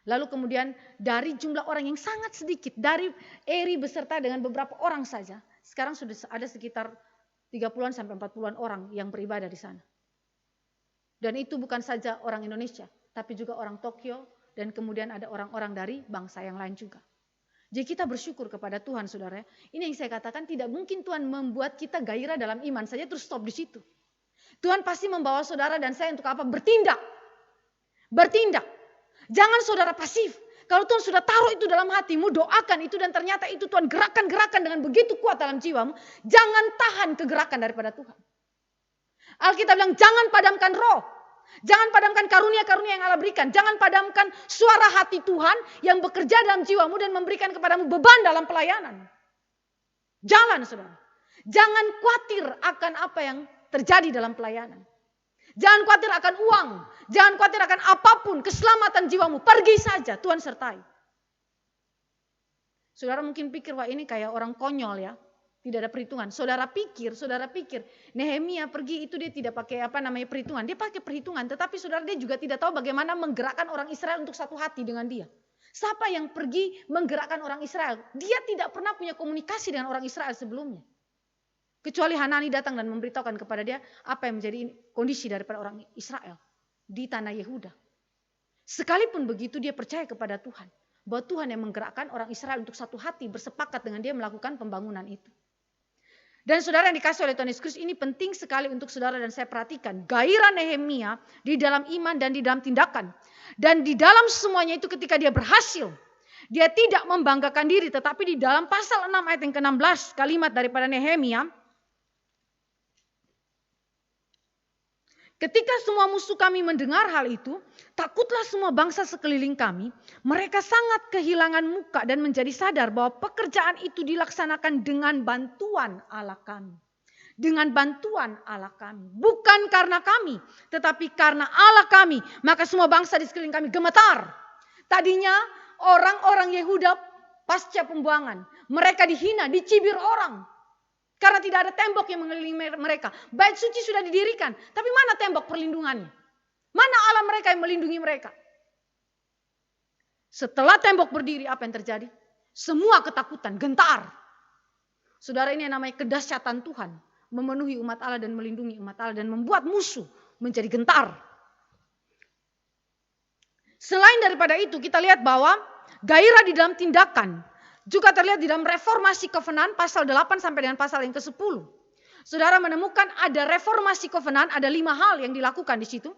Lalu kemudian dari jumlah orang yang sangat sedikit, dari Eri beserta dengan beberapa orang saja, sekarang sudah ada sekitar 30-an sampai 40-an orang yang beribadah di sana. Dan itu bukan saja orang Indonesia, tapi juga orang Tokyo, dan kemudian ada orang-orang dari bangsa yang lain juga. Jadi kita bersyukur kepada Tuhan, saudara. Ini yang saya katakan, tidak mungkin Tuhan membuat kita gairah dalam iman saja terus stop di situ. Tuhan pasti membawa saudara dan saya untuk apa? Bertindak. Bertindak. Jangan saudara pasif. Kalau Tuhan sudah taruh itu dalam hatimu, doakan itu dan ternyata itu Tuhan gerakan-gerakan dengan begitu kuat dalam jiwamu. Jangan tahan kegerakan daripada Tuhan. Alkitab bilang jangan padamkan roh. Jangan padamkan karunia-karunia yang Allah berikan. Jangan padamkan suara hati Tuhan yang bekerja dalam jiwamu dan memberikan kepadamu beban dalam pelayanan. Jangan saudara. Jangan khawatir akan apa yang terjadi dalam pelayanan. Jangan khawatir akan uang. Jangan khawatir akan apapun. Keselamatan jiwamu. Pergi saja. Tuhan sertai. Saudara mungkin pikir, wah ini kayak orang konyol ya. Tidak ada perhitungan. Saudara pikir. Nehemia pergi itu dia tidak pakai perhitungan. Dia pakai perhitungan. Tetapi saudara dia juga tidak tahu bagaimana menggerakkan orang Israel untuk satu hati dengan dia. Siapa yang pergi menggerakkan orang Israel? Dia tidak pernah punya komunikasi dengan orang Israel sebelumnya. Kecuali Hanani datang dan memberitahukan kepada dia apa yang menjadi kondisi daripada orang Israel di tanah Yehuda. Sekalipun begitu dia percaya kepada Tuhan. Bahwa Tuhan yang menggerakkan orang Israel untuk satu hati bersepakat dengan dia melakukan pembangunan itu. Dan saudara yang dikasih oleh Tuhan Yesus Kristus, ini penting sekali untuk saudara dan saya perhatikan. Gairah Nehemia di dalam iman dan di dalam tindakan. Dan di dalam semuanya itu ketika dia berhasil. Dia tidak membanggakan diri, tetapi di dalam pasal 6 ayat yang ke-16 kalimat daripada Nehemia. Ketika semua musuh kami mendengar hal itu, takutlah semua bangsa sekeliling kami. Mereka sangat kehilangan muka dan menjadi sadar bahwa pekerjaan itu dilaksanakan dengan bantuan Allah kami. Dengan bantuan Allah kami. Bukan karena kami, tetapi karena Allah kami. Maka semua bangsa di sekeliling kami gemetar. Tadinya orang-orang Yehuda pasca pembuangan. Mereka dihina, dicibir orang. Karena tidak ada tembok yang mengelilingi mereka. Bait suci sudah didirikan. Tapi mana tembok perlindungannya? Mana Allah mereka yang melindungi mereka? Setelah tembok berdiri, apa yang terjadi? Semua ketakutan, gentar. Saudara, ini yang namanya kedahsyatan Tuhan. Memenuhi umat Allah dan melindungi umat Allah. Dan membuat musuh menjadi gentar. Selain daripada itu, kita lihat bahwa gairah di dalam tindakan juga terlihat di dalam reformasi Covenant pasal 8 sampai dengan pasal yang ke-10. Saudara menemukan ada reformasi Covenant, ada 5 hal yang dilakukan di situ.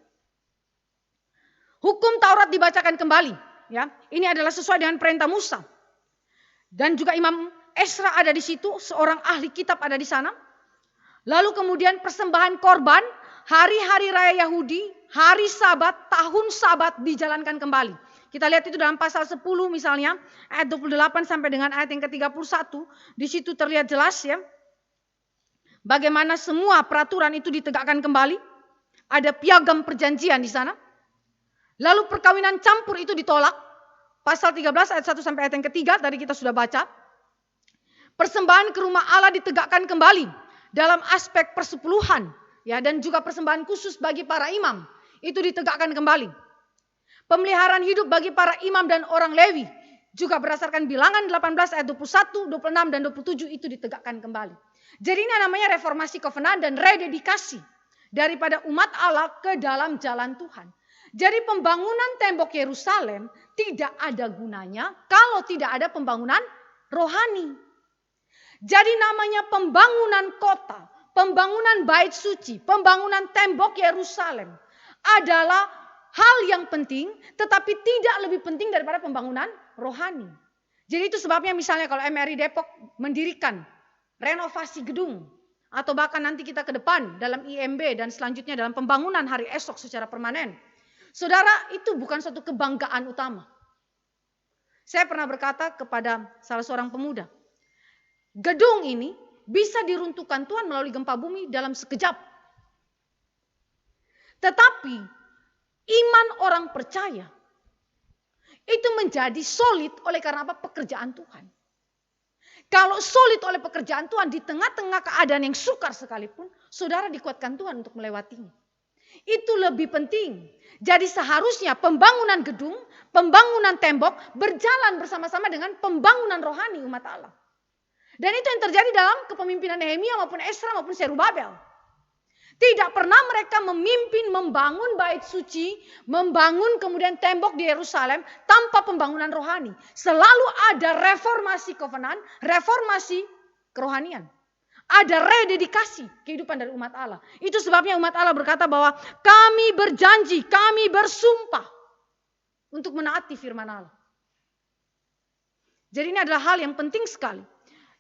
Hukum Taurat dibacakan kembali, ya. Ini adalah sesuai dengan perintah Musa. Dan juga Imam Esra ada di situ, seorang ahli kitab ada di sana. Lalu kemudian persembahan korban, hari-hari raya Yahudi, hari Sabat, tahun Sabat dijalankan kembali. Kita lihat itu dalam pasal 10 misalnya, ayat 28 sampai dengan ayat yang ke-31. Di situ terlihat jelas ya, bagaimana semua peraturan itu ditegakkan kembali. Ada piagam perjanjian di sana. Lalu perkawinan campur itu ditolak. Pasal 13 ayat 1 sampai ayat yang ke-3 tadi kita sudah baca. Persembahan ke rumah Allah ditegakkan kembali dalam aspek persepuluhan. ya, dan juga persembahan khusus bagi para imam itu ditegakkan kembali. Pemeliharaan hidup bagi para imam dan orang Lewi juga berdasarkan Bilangan 18 ayat 21, 26 dan 27 itu ditegakkan kembali. Jadi ini namanya reformasi covenant dan rededikasi daripada umat Allah ke dalam jalan Tuhan. Jadi pembangunan tembok Yerusalem tidak ada gunanya kalau tidak ada pembangunan rohani. Jadi namanya pembangunan kota, pembangunan bait suci, pembangunan tembok Yerusalem adalah hal yang penting, tetapi tidak lebih penting daripada pembangunan rohani. Jadi itu sebabnya misalnya kalau MRI Depok mendirikan renovasi gedung, atau bahkan nanti kita ke depan dalam IMB dan selanjutnya dalam pembangunan hari esok secara permanen. Saudara, itu bukan suatu kebanggaan utama. Saya pernah berkata kepada salah seorang pemuda, gedung ini bisa diruntuhkan Tuhan melalui gempa bumi dalam sekejap. Tetapi iman orang percaya itu menjadi solid oleh karena apa? Pekerjaan Tuhan. Kalau solid oleh pekerjaan Tuhan di tengah-tengah keadaan yang sukar sekalipun, saudara dikuatkan Tuhan untuk melewatinya. Itu lebih penting. Jadi seharusnya pembangunan gedung, pembangunan tembok berjalan bersama-sama dengan pembangunan rohani umat Allah. Dan itu yang terjadi dalam kepemimpinan Nehemia maupun Esra maupun Zerubabel. Tidak pernah mereka memimpin membangun bait suci, membangun kemudian tembok di Yerusalem tanpa pembangunan rohani. Selalu ada reformasi covenant, reformasi kerohanian. Ada rededikasi kehidupan dari umat Allah. Itu sebabnya umat Allah berkata bahwa kami berjanji, kami bersumpah untuk menaati firman Allah. Jadi ini adalah hal yang penting sekali.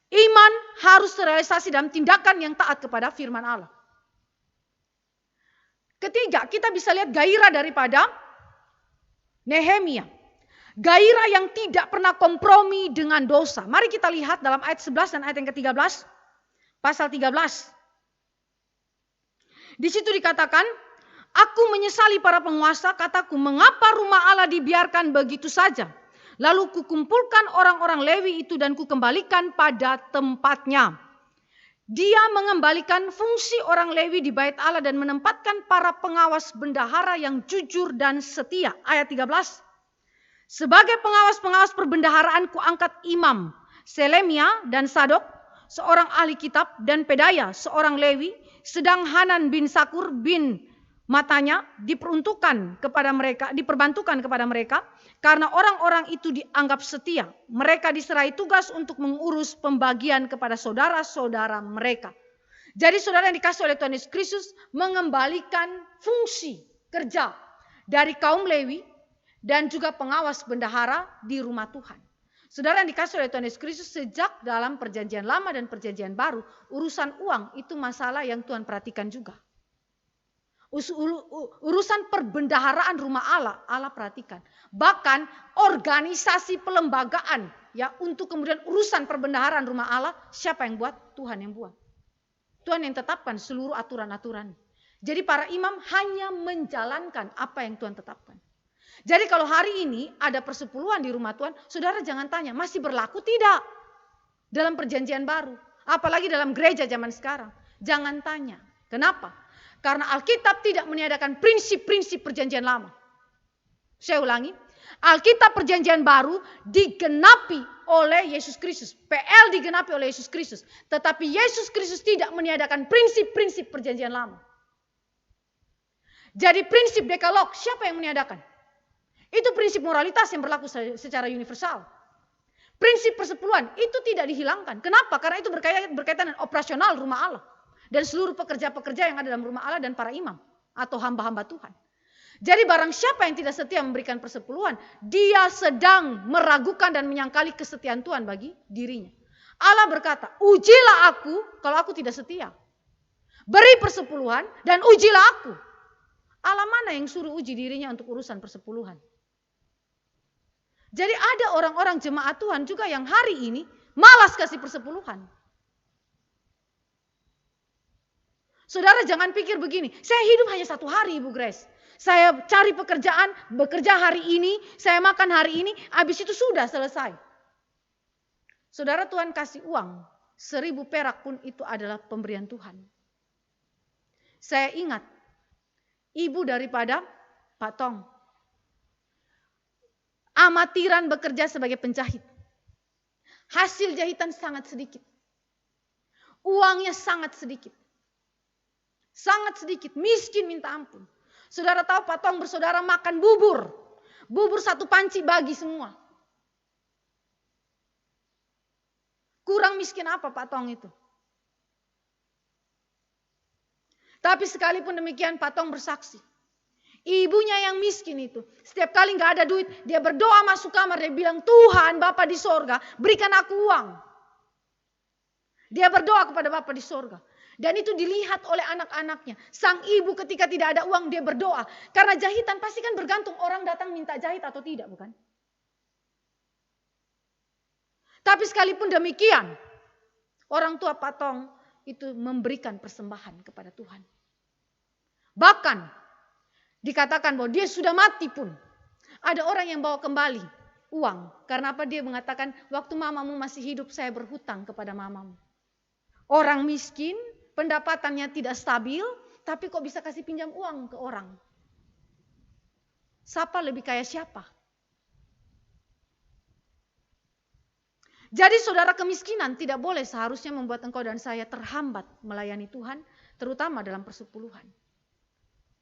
Iman harus terrealisasi dalam tindakan yang taat kepada firman Allah. Ketiga, kita bisa lihat gairah daripada Nehemia. Gairah yang tidak pernah kompromi dengan dosa. Mari kita lihat dalam ayat 11 dan ayat yang ke-13. Pasal 13. Di situ dikatakan, aku menyesali para penguasa, kataku, mengapa rumah Allah dibiarkan begitu saja? Lalu kukumpulkan orang-orang Lewi itu dan kukembalikan pada tempatnya. Dia mengembalikan fungsi orang Lewi di bait Allah dan menempatkan para pengawas bendahara yang jujur dan setia. Ayat 13. Sebagai pengawas-pengawas perbendaharaan kuangkat imam Selemia dan Sadok, seorang ahli kitab, dan Pedaya, seorang Lewi, sedang Hanan bin Sakur bin Matanya diperuntukkan kepada mereka, diperbantukan kepada mereka, karena orang-orang itu dianggap setia. Mereka diserai tugas untuk mengurus pembagian kepada saudara-saudara mereka. Jadi saudara yang dikasih oleh Tuhan Yesus Kristus mengembalikan fungsi kerja dari kaum Lewi dan juga pengawas bendahara di rumah Tuhan. Saudara yang dikasih oleh Tuhan Yesus Kristus, sejak dalam perjanjian lama dan perjanjian baru, urusan uang itu masalah yang Tuhan perhatikan juga. Urusan perbendaharaan rumah Allah, Allah perhatikan. Bahkan organisasi pelembagaan ya untuk kemudian urusan perbendaharaan rumah Allah, siapa yang buat? Tuhan yang buat. Tuhan yang tetapkan seluruh aturan-aturan. Jadi para imam hanya menjalankan apa yang Tuhan tetapkan. Jadi kalau hari ini ada persepuluhan di rumah Tuhan, saudara jangan tanya, masih berlaku tidak? Dalam perjanjian baru, apalagi dalam gereja zaman sekarang. Jangan tanya. Kenapa? Karena Alkitab tidak meniadakan prinsip-prinsip perjanjian lama. Saya ulangi, Alkitab perjanjian baru digenapi oleh Yesus Kristus. PL digenapi oleh Yesus Kristus. Tetapi Yesus Kristus tidak meniadakan prinsip-prinsip perjanjian lama. Jadi prinsip dekalog, siapa yang meniadakan? Itu prinsip moralitas yang berlaku secara universal. Prinsip persepuluhan itu tidak dihilangkan. Kenapa? Karena itu berkaitan dengan operasional rumah Allah. Dan seluruh pekerja-pekerja yang ada dalam rumah Allah dan para imam atau hamba-hamba Tuhan. Jadi barang siapa yang tidak setia memberikan persepuluhan, dia sedang meragukan dan menyangkali kesetiaan Tuhan bagi dirinya. Allah berkata, ujilah aku kalau aku tidak setia. Beri persepuluhan dan ujilah aku. Allah mana yang suruh uji dirinya untuk urusan persepuluhan? Jadi ada orang-orang jemaat Tuhan juga yang hari ini malas kasih persepuluhan. Saudara jangan pikir begini, saya hidup hanya satu hari Ibu Grace. Saya cari pekerjaan, bekerja hari ini, saya makan hari ini, habis itu sudah selesai. Saudara Tuhan kasih uang, 1.000 perak pun itu adalah pemberian Tuhan. Saya ingat ibu daripada Pak Tong. Amatiran bekerja sebagai penjahit. Hasil jahitan sangat sedikit. Uangnya sangat sedikit. Sangat sedikit, miskin minta ampun. Saudara tahu Pak Tong bersaudara makan bubur. Bubur satu panci bagi semua. Kurang miskin apa Pak Tong itu? Tapi sekalipun demikian Pak Tong bersaksi. Ibunya yang miskin itu, setiap kali gak ada duit, dia berdoa masuk kamar, dia bilang, Tuhan Bapa di sorga, berikan aku uang. Dia berdoa kepada Bapa di sorga. Dan itu dilihat oleh anak-anaknya. Sang ibu ketika tidak ada uang, dia berdoa. Karena jahitan pasti kan bergantung orang datang minta jahit atau tidak, bukan? Tapi sekalipun demikian, orang tua Pak Tong itu memberikan persembahan kepada Tuhan. Bahkan dikatakan bahwa dia sudah mati pun. Ada orang yang bawa kembali uang. Karena apa? Dia mengatakan, waktu mamamu masih hidup saya berhutang kepada mamamu. Orang miskin, pendapatannya tidak stabil, tapi kok bisa kasih pinjam uang ke orang? Siapa lebih kaya siapa? Jadi saudara, kemiskinan tidak boleh seharusnya membuat engkau dan saya terhambat melayani Tuhan, terutama dalam persepuluhan.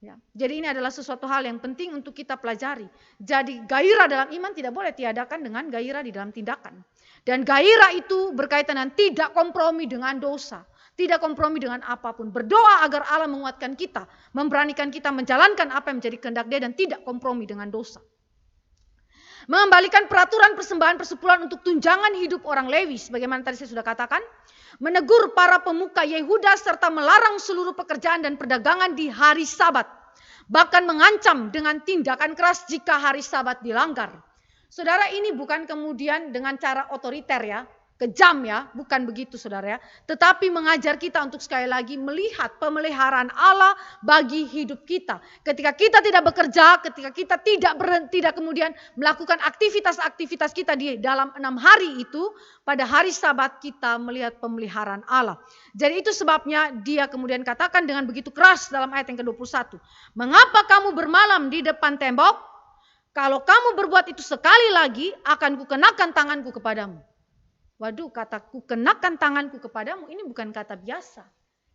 Ya. Jadi ini adalah sesuatu hal yang penting untuk kita pelajari. Jadi gairah dalam iman tidak boleh tiadakan dengan gairah di dalam tindakan. Dan gairah itu berkaitan dengan tidak kompromi dengan dosa. Tidak kompromi dengan apapun. Berdoa agar Allah menguatkan kita. Memberanikan kita menjalankan apa yang menjadi kehendak Dia dan tidak kompromi dengan dosa. Mengembalikan peraturan persembahan persepuluhan untuk tunjangan hidup orang Lewi. Sebagaimana tadi saya sudah katakan. Menegur para pemuka Yehuda serta melarang seluruh pekerjaan dan perdagangan di hari Sabat. Bahkan mengancam dengan tindakan keras jika hari Sabat dilanggar. Saudara, ini bukan kemudian dengan cara otoriter ya, kejam ya, bukan begitu saudara ya. Tetapi mengajar kita untuk sekali lagi melihat pemeliharaan Allah bagi hidup kita. Ketika kita tidak bekerja, ketika kita tidak kemudian melakukan aktivitas-aktivitas kita di dalam 6 hari itu, pada hari Sabat kita melihat pemeliharaan Allah. Jadi itu sebabnya dia kemudian katakan dengan begitu keras dalam ayat yang ke-21. Mengapa kamu bermalam di depan tembok? Kalau kamu berbuat itu sekali lagi, akan kukenakan tanganku kepadamu. Waduh, kata kukenakan tanganku kepadamu, ini bukan kata biasa.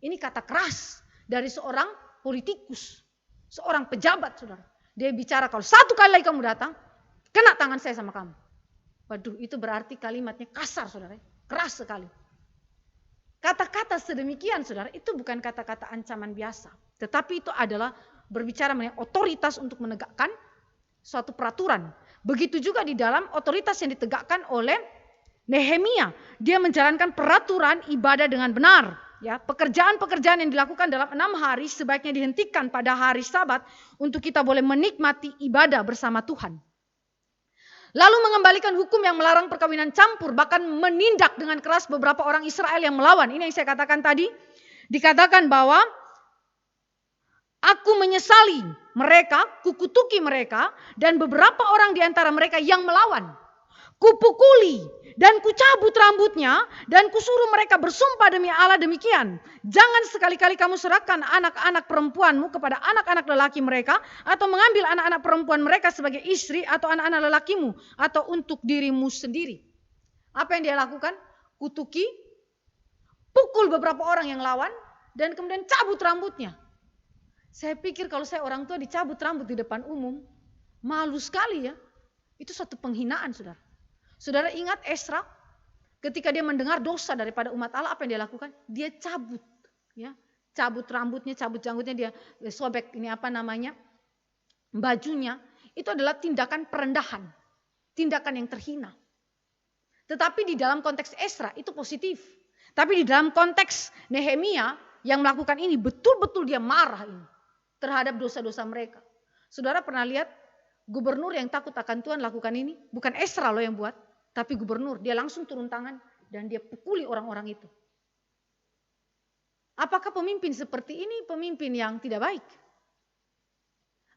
Ini kata keras dari seorang politikus. Seorang pejabat, saudara. Dia bicara, kalau satu kali lagi kamu datang, kena tangan saya sama kamu. Waduh, itu berarti kalimatnya kasar, saudara. Keras sekali. Kata-kata sedemikian, saudara, itu bukan kata-kata ancaman biasa. Tetapi itu adalah berbicara mengenai otoritas untuk menegakkan suatu peraturan. Begitu juga di dalam otoritas yang ditegakkan oleh Nehemia. Dia menjalankan peraturan ibadah dengan benar. Ya, pekerjaan-pekerjaan yang dilakukan dalam 6 hari sebaiknya dihentikan pada hari Sabat untuk kita boleh menikmati ibadah bersama Tuhan. Lalu mengembalikan hukum yang melarang perkawinan campur, bahkan menindak dengan keras beberapa orang Israel yang melawan. Ini yang saya katakan tadi. Dikatakan bahwa aku menyesali mereka, kukutuki mereka, dan beberapa orang di antara mereka yang melawan. Kupukuli dan kucabut rambutnya, dan kusuruh mereka bersumpah demi Allah demikian. Jangan sekali-kali kamu serahkan anak-anak perempuanmu kepada anak-anak lelaki mereka, atau mengambil anak-anak perempuan mereka sebagai istri, atau anak-anak lelakimu, atau untuk dirimu sendiri. Apa yang dia lakukan? Kutuki, pukul beberapa orang yang lawan, dan kemudian cabut rambutnya. Saya pikir kalau saya orang tua dicabut rambut di depan umum, malu sekali ya. Itu suatu penghinaan, saudara. Saudara ingat Esra, ketika dia mendengar dosa daripada umat Allah, apa yang dia lakukan? Dia cabut, ya, cabut rambutnya, cabut janggutnya, dia sobek bajunya. Itu adalah tindakan perendahan, tindakan yang terhina. Tetapi di dalam konteks Esra itu positif. Tapi di dalam konteks Nehemia yang melakukan ini betul-betul dia marah ini terhadap dosa-dosa mereka. Saudara pernah lihat gubernur yang takut akan Tuhan lakukan ini? Bukan Esra loh yang buat, tapi gubernur. Dia langsung turun tangan dan dia pukuli orang-orang itu. Apakah pemimpin seperti ini pemimpin yang tidak baik?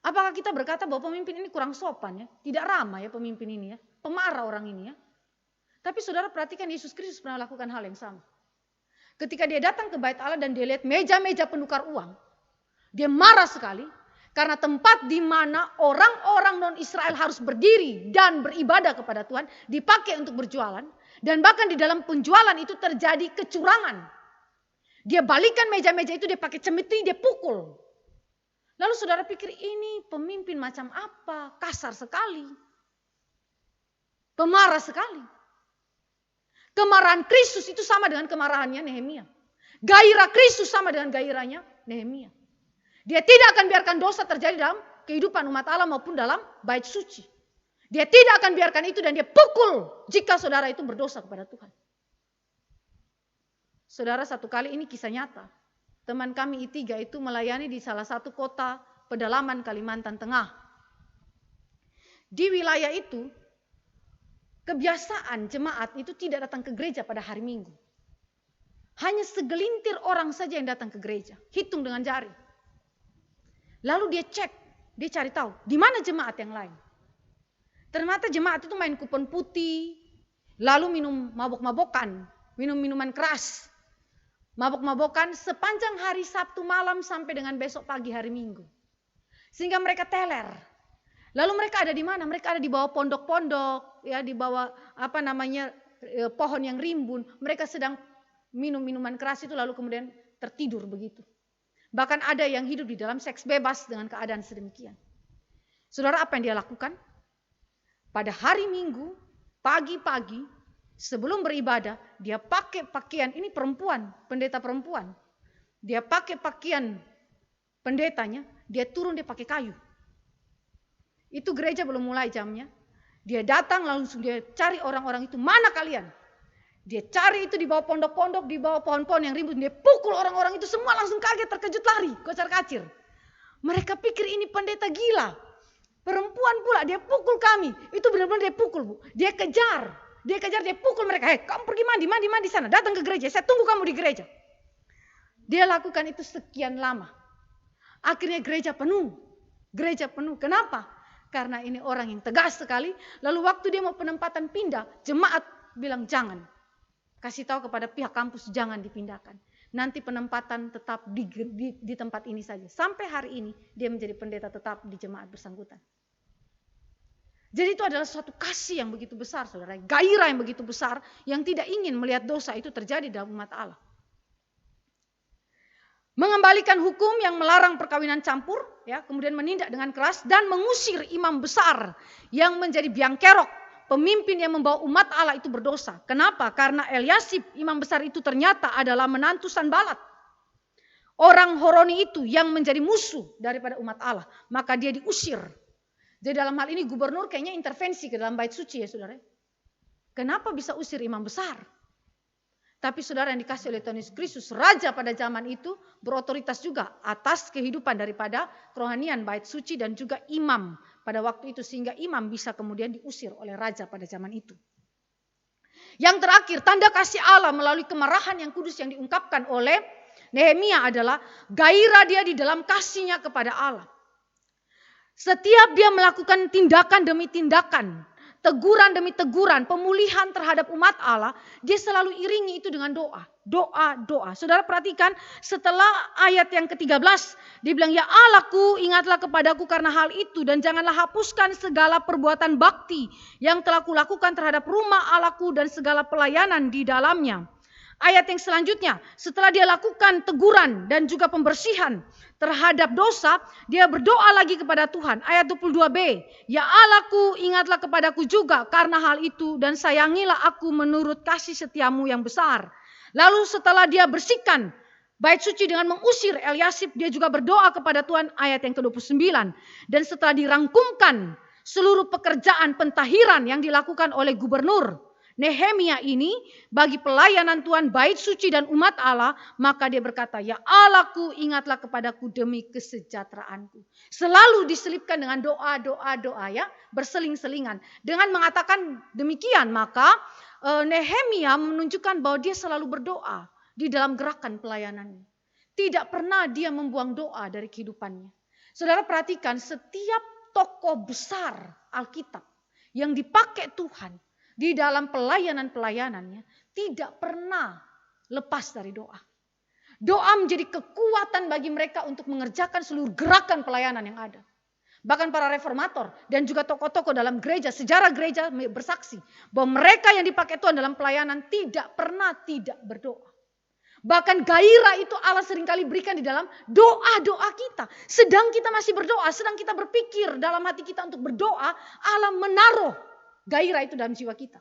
Apakah kita berkata bahwa pemimpin ini kurang sopan ya? Tidak ramah ya pemimpin ini ya? Pemarah orang ini ya? Tapi saudara perhatikan, Yesus Kristus pernah lakukan hal yang sama. Ketika dia datang ke bait Allah dan dia lihat meja-meja penukar uang. Dia marah sekali karena tempat di mana orang-orang non-Israel harus berdiri dan beribadah kepada Tuhan dipakai untuk berjualan. Dan bahkan di dalam penjualan itu terjadi kecurangan. Dia balikan meja-meja itu, dia pakai cemeti, dia pukul. Lalu saudara pikir ini pemimpin macam apa? Kasar sekali. Pemarah sekali. Kemarahan Kristus itu sama dengan kemarahannya Nehemia. Gairah Kristus sama dengan gairahnya Nehemia. Dia tidak akan biarkan dosa terjadi dalam kehidupan umat Allah maupun dalam bait suci. Dia tidak akan biarkan itu dan dia pukul jika saudara itu berdosa kepada Tuhan. Saudara, satu kali ini kisah nyata. Teman kami I3 itu melayani di salah satu kota pedalaman Kalimantan Tengah. Di wilayah itu, kebiasaan jemaat itu tidak datang ke gereja pada hari Minggu. Hanya segelintir orang saja yang datang ke gereja. Hitung dengan jari. Lalu dia cek, dia cari tahu di mana jemaat yang lain. Ternyata jemaat itu main kupon putih, lalu minum mabok-mabokan, minum minuman keras. Mabok-mabokan sepanjang hari Sabtu malam sampai dengan besok pagi hari Minggu. Sehingga mereka teler. Lalu mereka ada di mana? Mereka ada di bawah pondok-pondok, ya, di bawah pohon yang rimbun. Mereka sedang minum minuman keras itu lalu kemudian tertidur begitu. Bahkan ada yang hidup di dalam seks bebas dengan keadaan sedemikian. Saudara, apa yang dia lakukan? Pada hari Minggu, pagi-pagi, sebelum beribadah, dia pakai pakaian, ini perempuan, pendeta perempuan. Dia pakai pakaian pendetanya, dia turun, dia pakai kayu. Itu gereja belum mulai jamnya. Dia datang langsung dia cari orang-orang itu, mana kalian? Dia cari itu di bawah pondok-pondok, di bawah pohon-pohon yang rimbun. Dia pukul orang-orang itu, semua langsung kaget, terkejut, lari, kocar-kacir. Mereka pikir ini pendeta gila. Perempuan pula, dia pukul kami. Itu benar-benar dia pukul, Bu. Dia kejar, dia pukul mereka. Hei, kamu pergi mandi sana. Datang ke gereja, saya tunggu kamu di gereja. Dia lakukan itu sekian lama. Akhirnya gereja penuh. Kenapa? Karena ini orang yang tegas sekali. Lalu waktu dia mau penempatan pindah, jemaat bilang jangan. Kasih tahu kepada pihak kampus jangan dipindahkan. Nanti penempatan tetap di tempat ini saja. Sampai hari ini dia menjadi pendeta tetap di jemaat bersangkutan. Jadi itu adalah suatu kasih yang begitu besar, saudara. Gairah yang begitu besar yang tidak ingin melihat dosa itu terjadi dalam umat Allah. Mengembalikan hukum yang melarang perkawinan campur, ya, kemudian menindak dengan keras dan mengusir imam besar yang menjadi biang kerok, pemimpin yang membawa umat Allah itu berdosa. Kenapa? Karena Eliasib, imam besar itu ternyata adalah menantu Sanbalat. Orang Horoni itu yang menjadi musuh daripada umat Allah. Maka dia diusir. Jadi dalam hal ini gubernur kayaknya intervensi ke dalam bait suci, ya saudara. Kenapa bisa usir imam besar? Tapi saudara yang dikasih oleh Tuhan Yesus Kristus, raja pada zaman itu berotoritas juga atas kehidupan daripada kerohanian bait suci dan juga imam pada waktu itu. Sehingga imam bisa kemudian diusir oleh raja pada zaman itu. Yang terakhir, tanda kasih Allah melalui kemarahan yang kudus yang diungkapkan oleh Nehemia adalah gairah dia di dalam kasihnya kepada Allah. Setiap dia melakukan tindakan demi tindakan, teguran demi teguran, pemulihan terhadap umat Allah, dia selalu iringi itu dengan doa. Doa. Saudara perhatikan setelah ayat yang ke-13, dia bilang, ya Allahku ingatlah kepadaku karena hal itu dan janganlah hapuskan segala perbuatan bakti yang telah kulakukan terhadap rumah Allahku dan segala pelayanan di dalamnya. Ayat yang selanjutnya, setelah dia lakukan teguran dan juga pembersihan terhadap dosa, dia berdoa lagi kepada Tuhan. Ayat 22b, ya Allahku ingatlah kepadaku juga karena hal itu dan sayangilah aku menurut kasih setiamu yang besar. Lalu setelah dia bersihkan bait suci dengan mengusir Eliasib, dia juga berdoa kepada Tuhan. Ayat yang ke-29, dan setelah dirangkumkan seluruh pekerjaan pentahiran yang dilakukan oleh gubernur Nehemia ini bagi pelayanan Tuhan bait suci dan umat Allah, maka dia berkata, ya Allahku ingatlah kepadaku demi kesejahteraanku. Selalu diselipkan dengan doa ya, berseling-selingan. Dengan mengatakan demikian, maka Nehemia menunjukkan bahwa dia selalu berdoa di dalam gerakan pelayanannya. Tidak pernah dia membuang doa dari kehidupannya. Saudara perhatikan, setiap tokoh besar Alkitab yang dipakai Tuhan di dalam pelayanan-pelayanannya tidak pernah lepas dari doa. Doa menjadi kekuatan bagi mereka untuk mengerjakan seluruh gerakan pelayanan yang ada. Bahkan para reformator dan juga tokoh-tokoh dalam gereja, sejarah gereja bersaksi bahwa mereka yang dipakai Tuhan dalam pelayanan tidak pernah tidak berdoa. Bahkan gairah itu Allah seringkali berikan di dalam doa-doa kita. Sedang kita masih berdoa, sedang kita berpikir dalam hati kita untuk berdoa, Allah menaruh gairah itu dalam jiwa kita.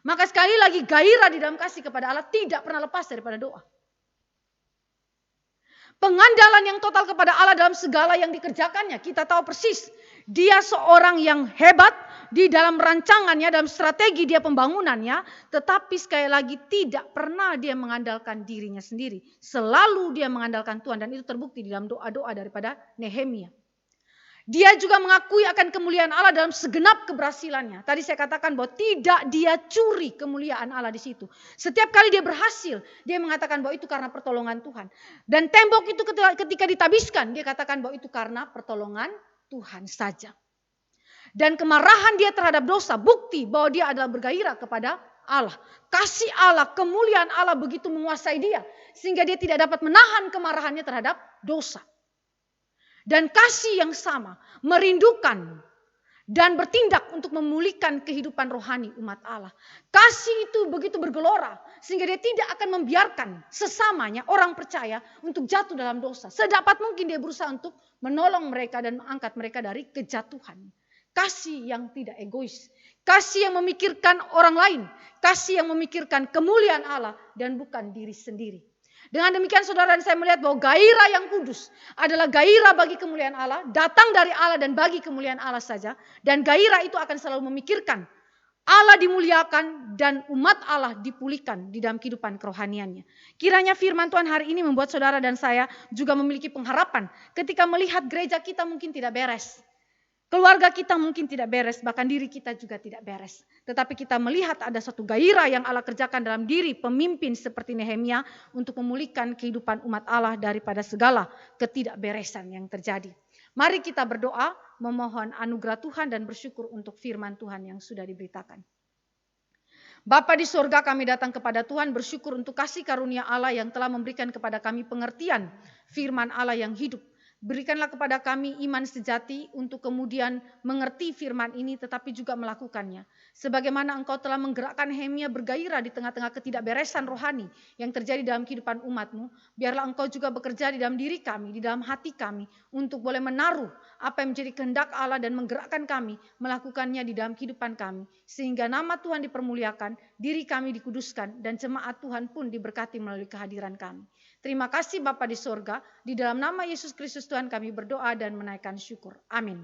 Maka sekali lagi gairah di dalam kasih kepada Allah tidak pernah lepas daripada doa. Pengandalan yang total kepada Allah dalam segala yang dikerjakannya. Kita tahu persis dia seorang yang hebat di dalam rancangannya, dalam strategi dia pembangunannya. Tetapi sekali lagi tidak pernah dia mengandalkan dirinya sendiri. Selalu dia mengandalkan Tuhan dan itu terbukti di dalam doa-doa daripada Nehemia. Dia juga mengakui akan kemuliaan Allah dalam segenap keberhasilannya. Tadi saya katakan bahwa tidak dia curi kemuliaan Allah di situ. Setiap kali dia berhasil, dia mengatakan bahwa itu karena pertolongan Tuhan. Dan tembok itu ketika ditabiskan, dia katakan bahwa itu karena pertolongan Tuhan saja. Dan kemarahan dia terhadap dosa, bukti bahwa dia adalah bergairah kepada Allah. Kasih Allah, kemuliaan Allah begitu menguasai dia, sehingga dia tidak dapat menahan kemarahannya terhadap dosa. Dan kasih yang sama merindukan dan bertindak untuk memulihkan kehidupan rohani umat Allah. Kasih itu begitu bergelora sehingga dia tidak akan membiarkan sesamanya orang percaya untuk jatuh dalam dosa. Sedapat mungkin dia berusaha untuk menolong mereka dan mengangkat mereka dari kejatuhan. Kasih yang tidak egois. Kasih yang memikirkan orang lain. Kasih yang memikirkan kemuliaan Allah dan bukan diri sendiri. Dengan demikian saudara dan saya melihat bahwa gairah yang kudus adalah gairah bagi kemuliaan Allah, datang dari Allah dan bagi kemuliaan Allah saja. Dan gairah itu akan selalu memikirkan Allah dimuliakan dan umat Allah dipulihkan di dalam kehidupan kerohaniannya. Kiranya firman Tuhan hari ini membuat saudara dan saya juga memiliki pengharapan ketika melihat gereja kita mungkin tidak beres. Keluarga kita mungkin tidak beres, bahkan diri kita juga tidak beres. Tetapi kita melihat ada satu gairah yang Allah kerjakan dalam diri pemimpin seperti Nehemia untuk memulihkan kehidupan umat Allah daripada segala ketidakberesan yang terjadi. Mari kita berdoa, memohon anugerah Tuhan dan bersyukur untuk firman Tuhan yang sudah diberitakan. Bapa di surga, kami datang kepada Tuhan bersyukur untuk kasih karunia Allah yang telah memberikan kepada kami pengertian firman Allah yang hidup. Berikanlah kepada kami iman sejati untuk kemudian mengerti firman ini tetapi juga melakukannya. Sebagaimana Engkau telah menggerakkan Nehemia bergairah di tengah-tengah ketidakberesan rohani yang terjadi dalam kehidupan umat-Mu. Biarlah Engkau juga bekerja di dalam diri kami, di dalam hati kami untuk boleh menaruh apa yang menjadi kehendak Allah dan menggerakkan kami melakukannya di dalam kehidupan kami. Sehingga nama Tuhan dipermuliakan, diri kami dikuduskan dan jemaat Tuhan pun diberkati melalui kehadiran kami. Terima kasih Bapa di sorga, di dalam nama Yesus Kristus Tuhan kami berdoa dan menaikkan syukur. Amin.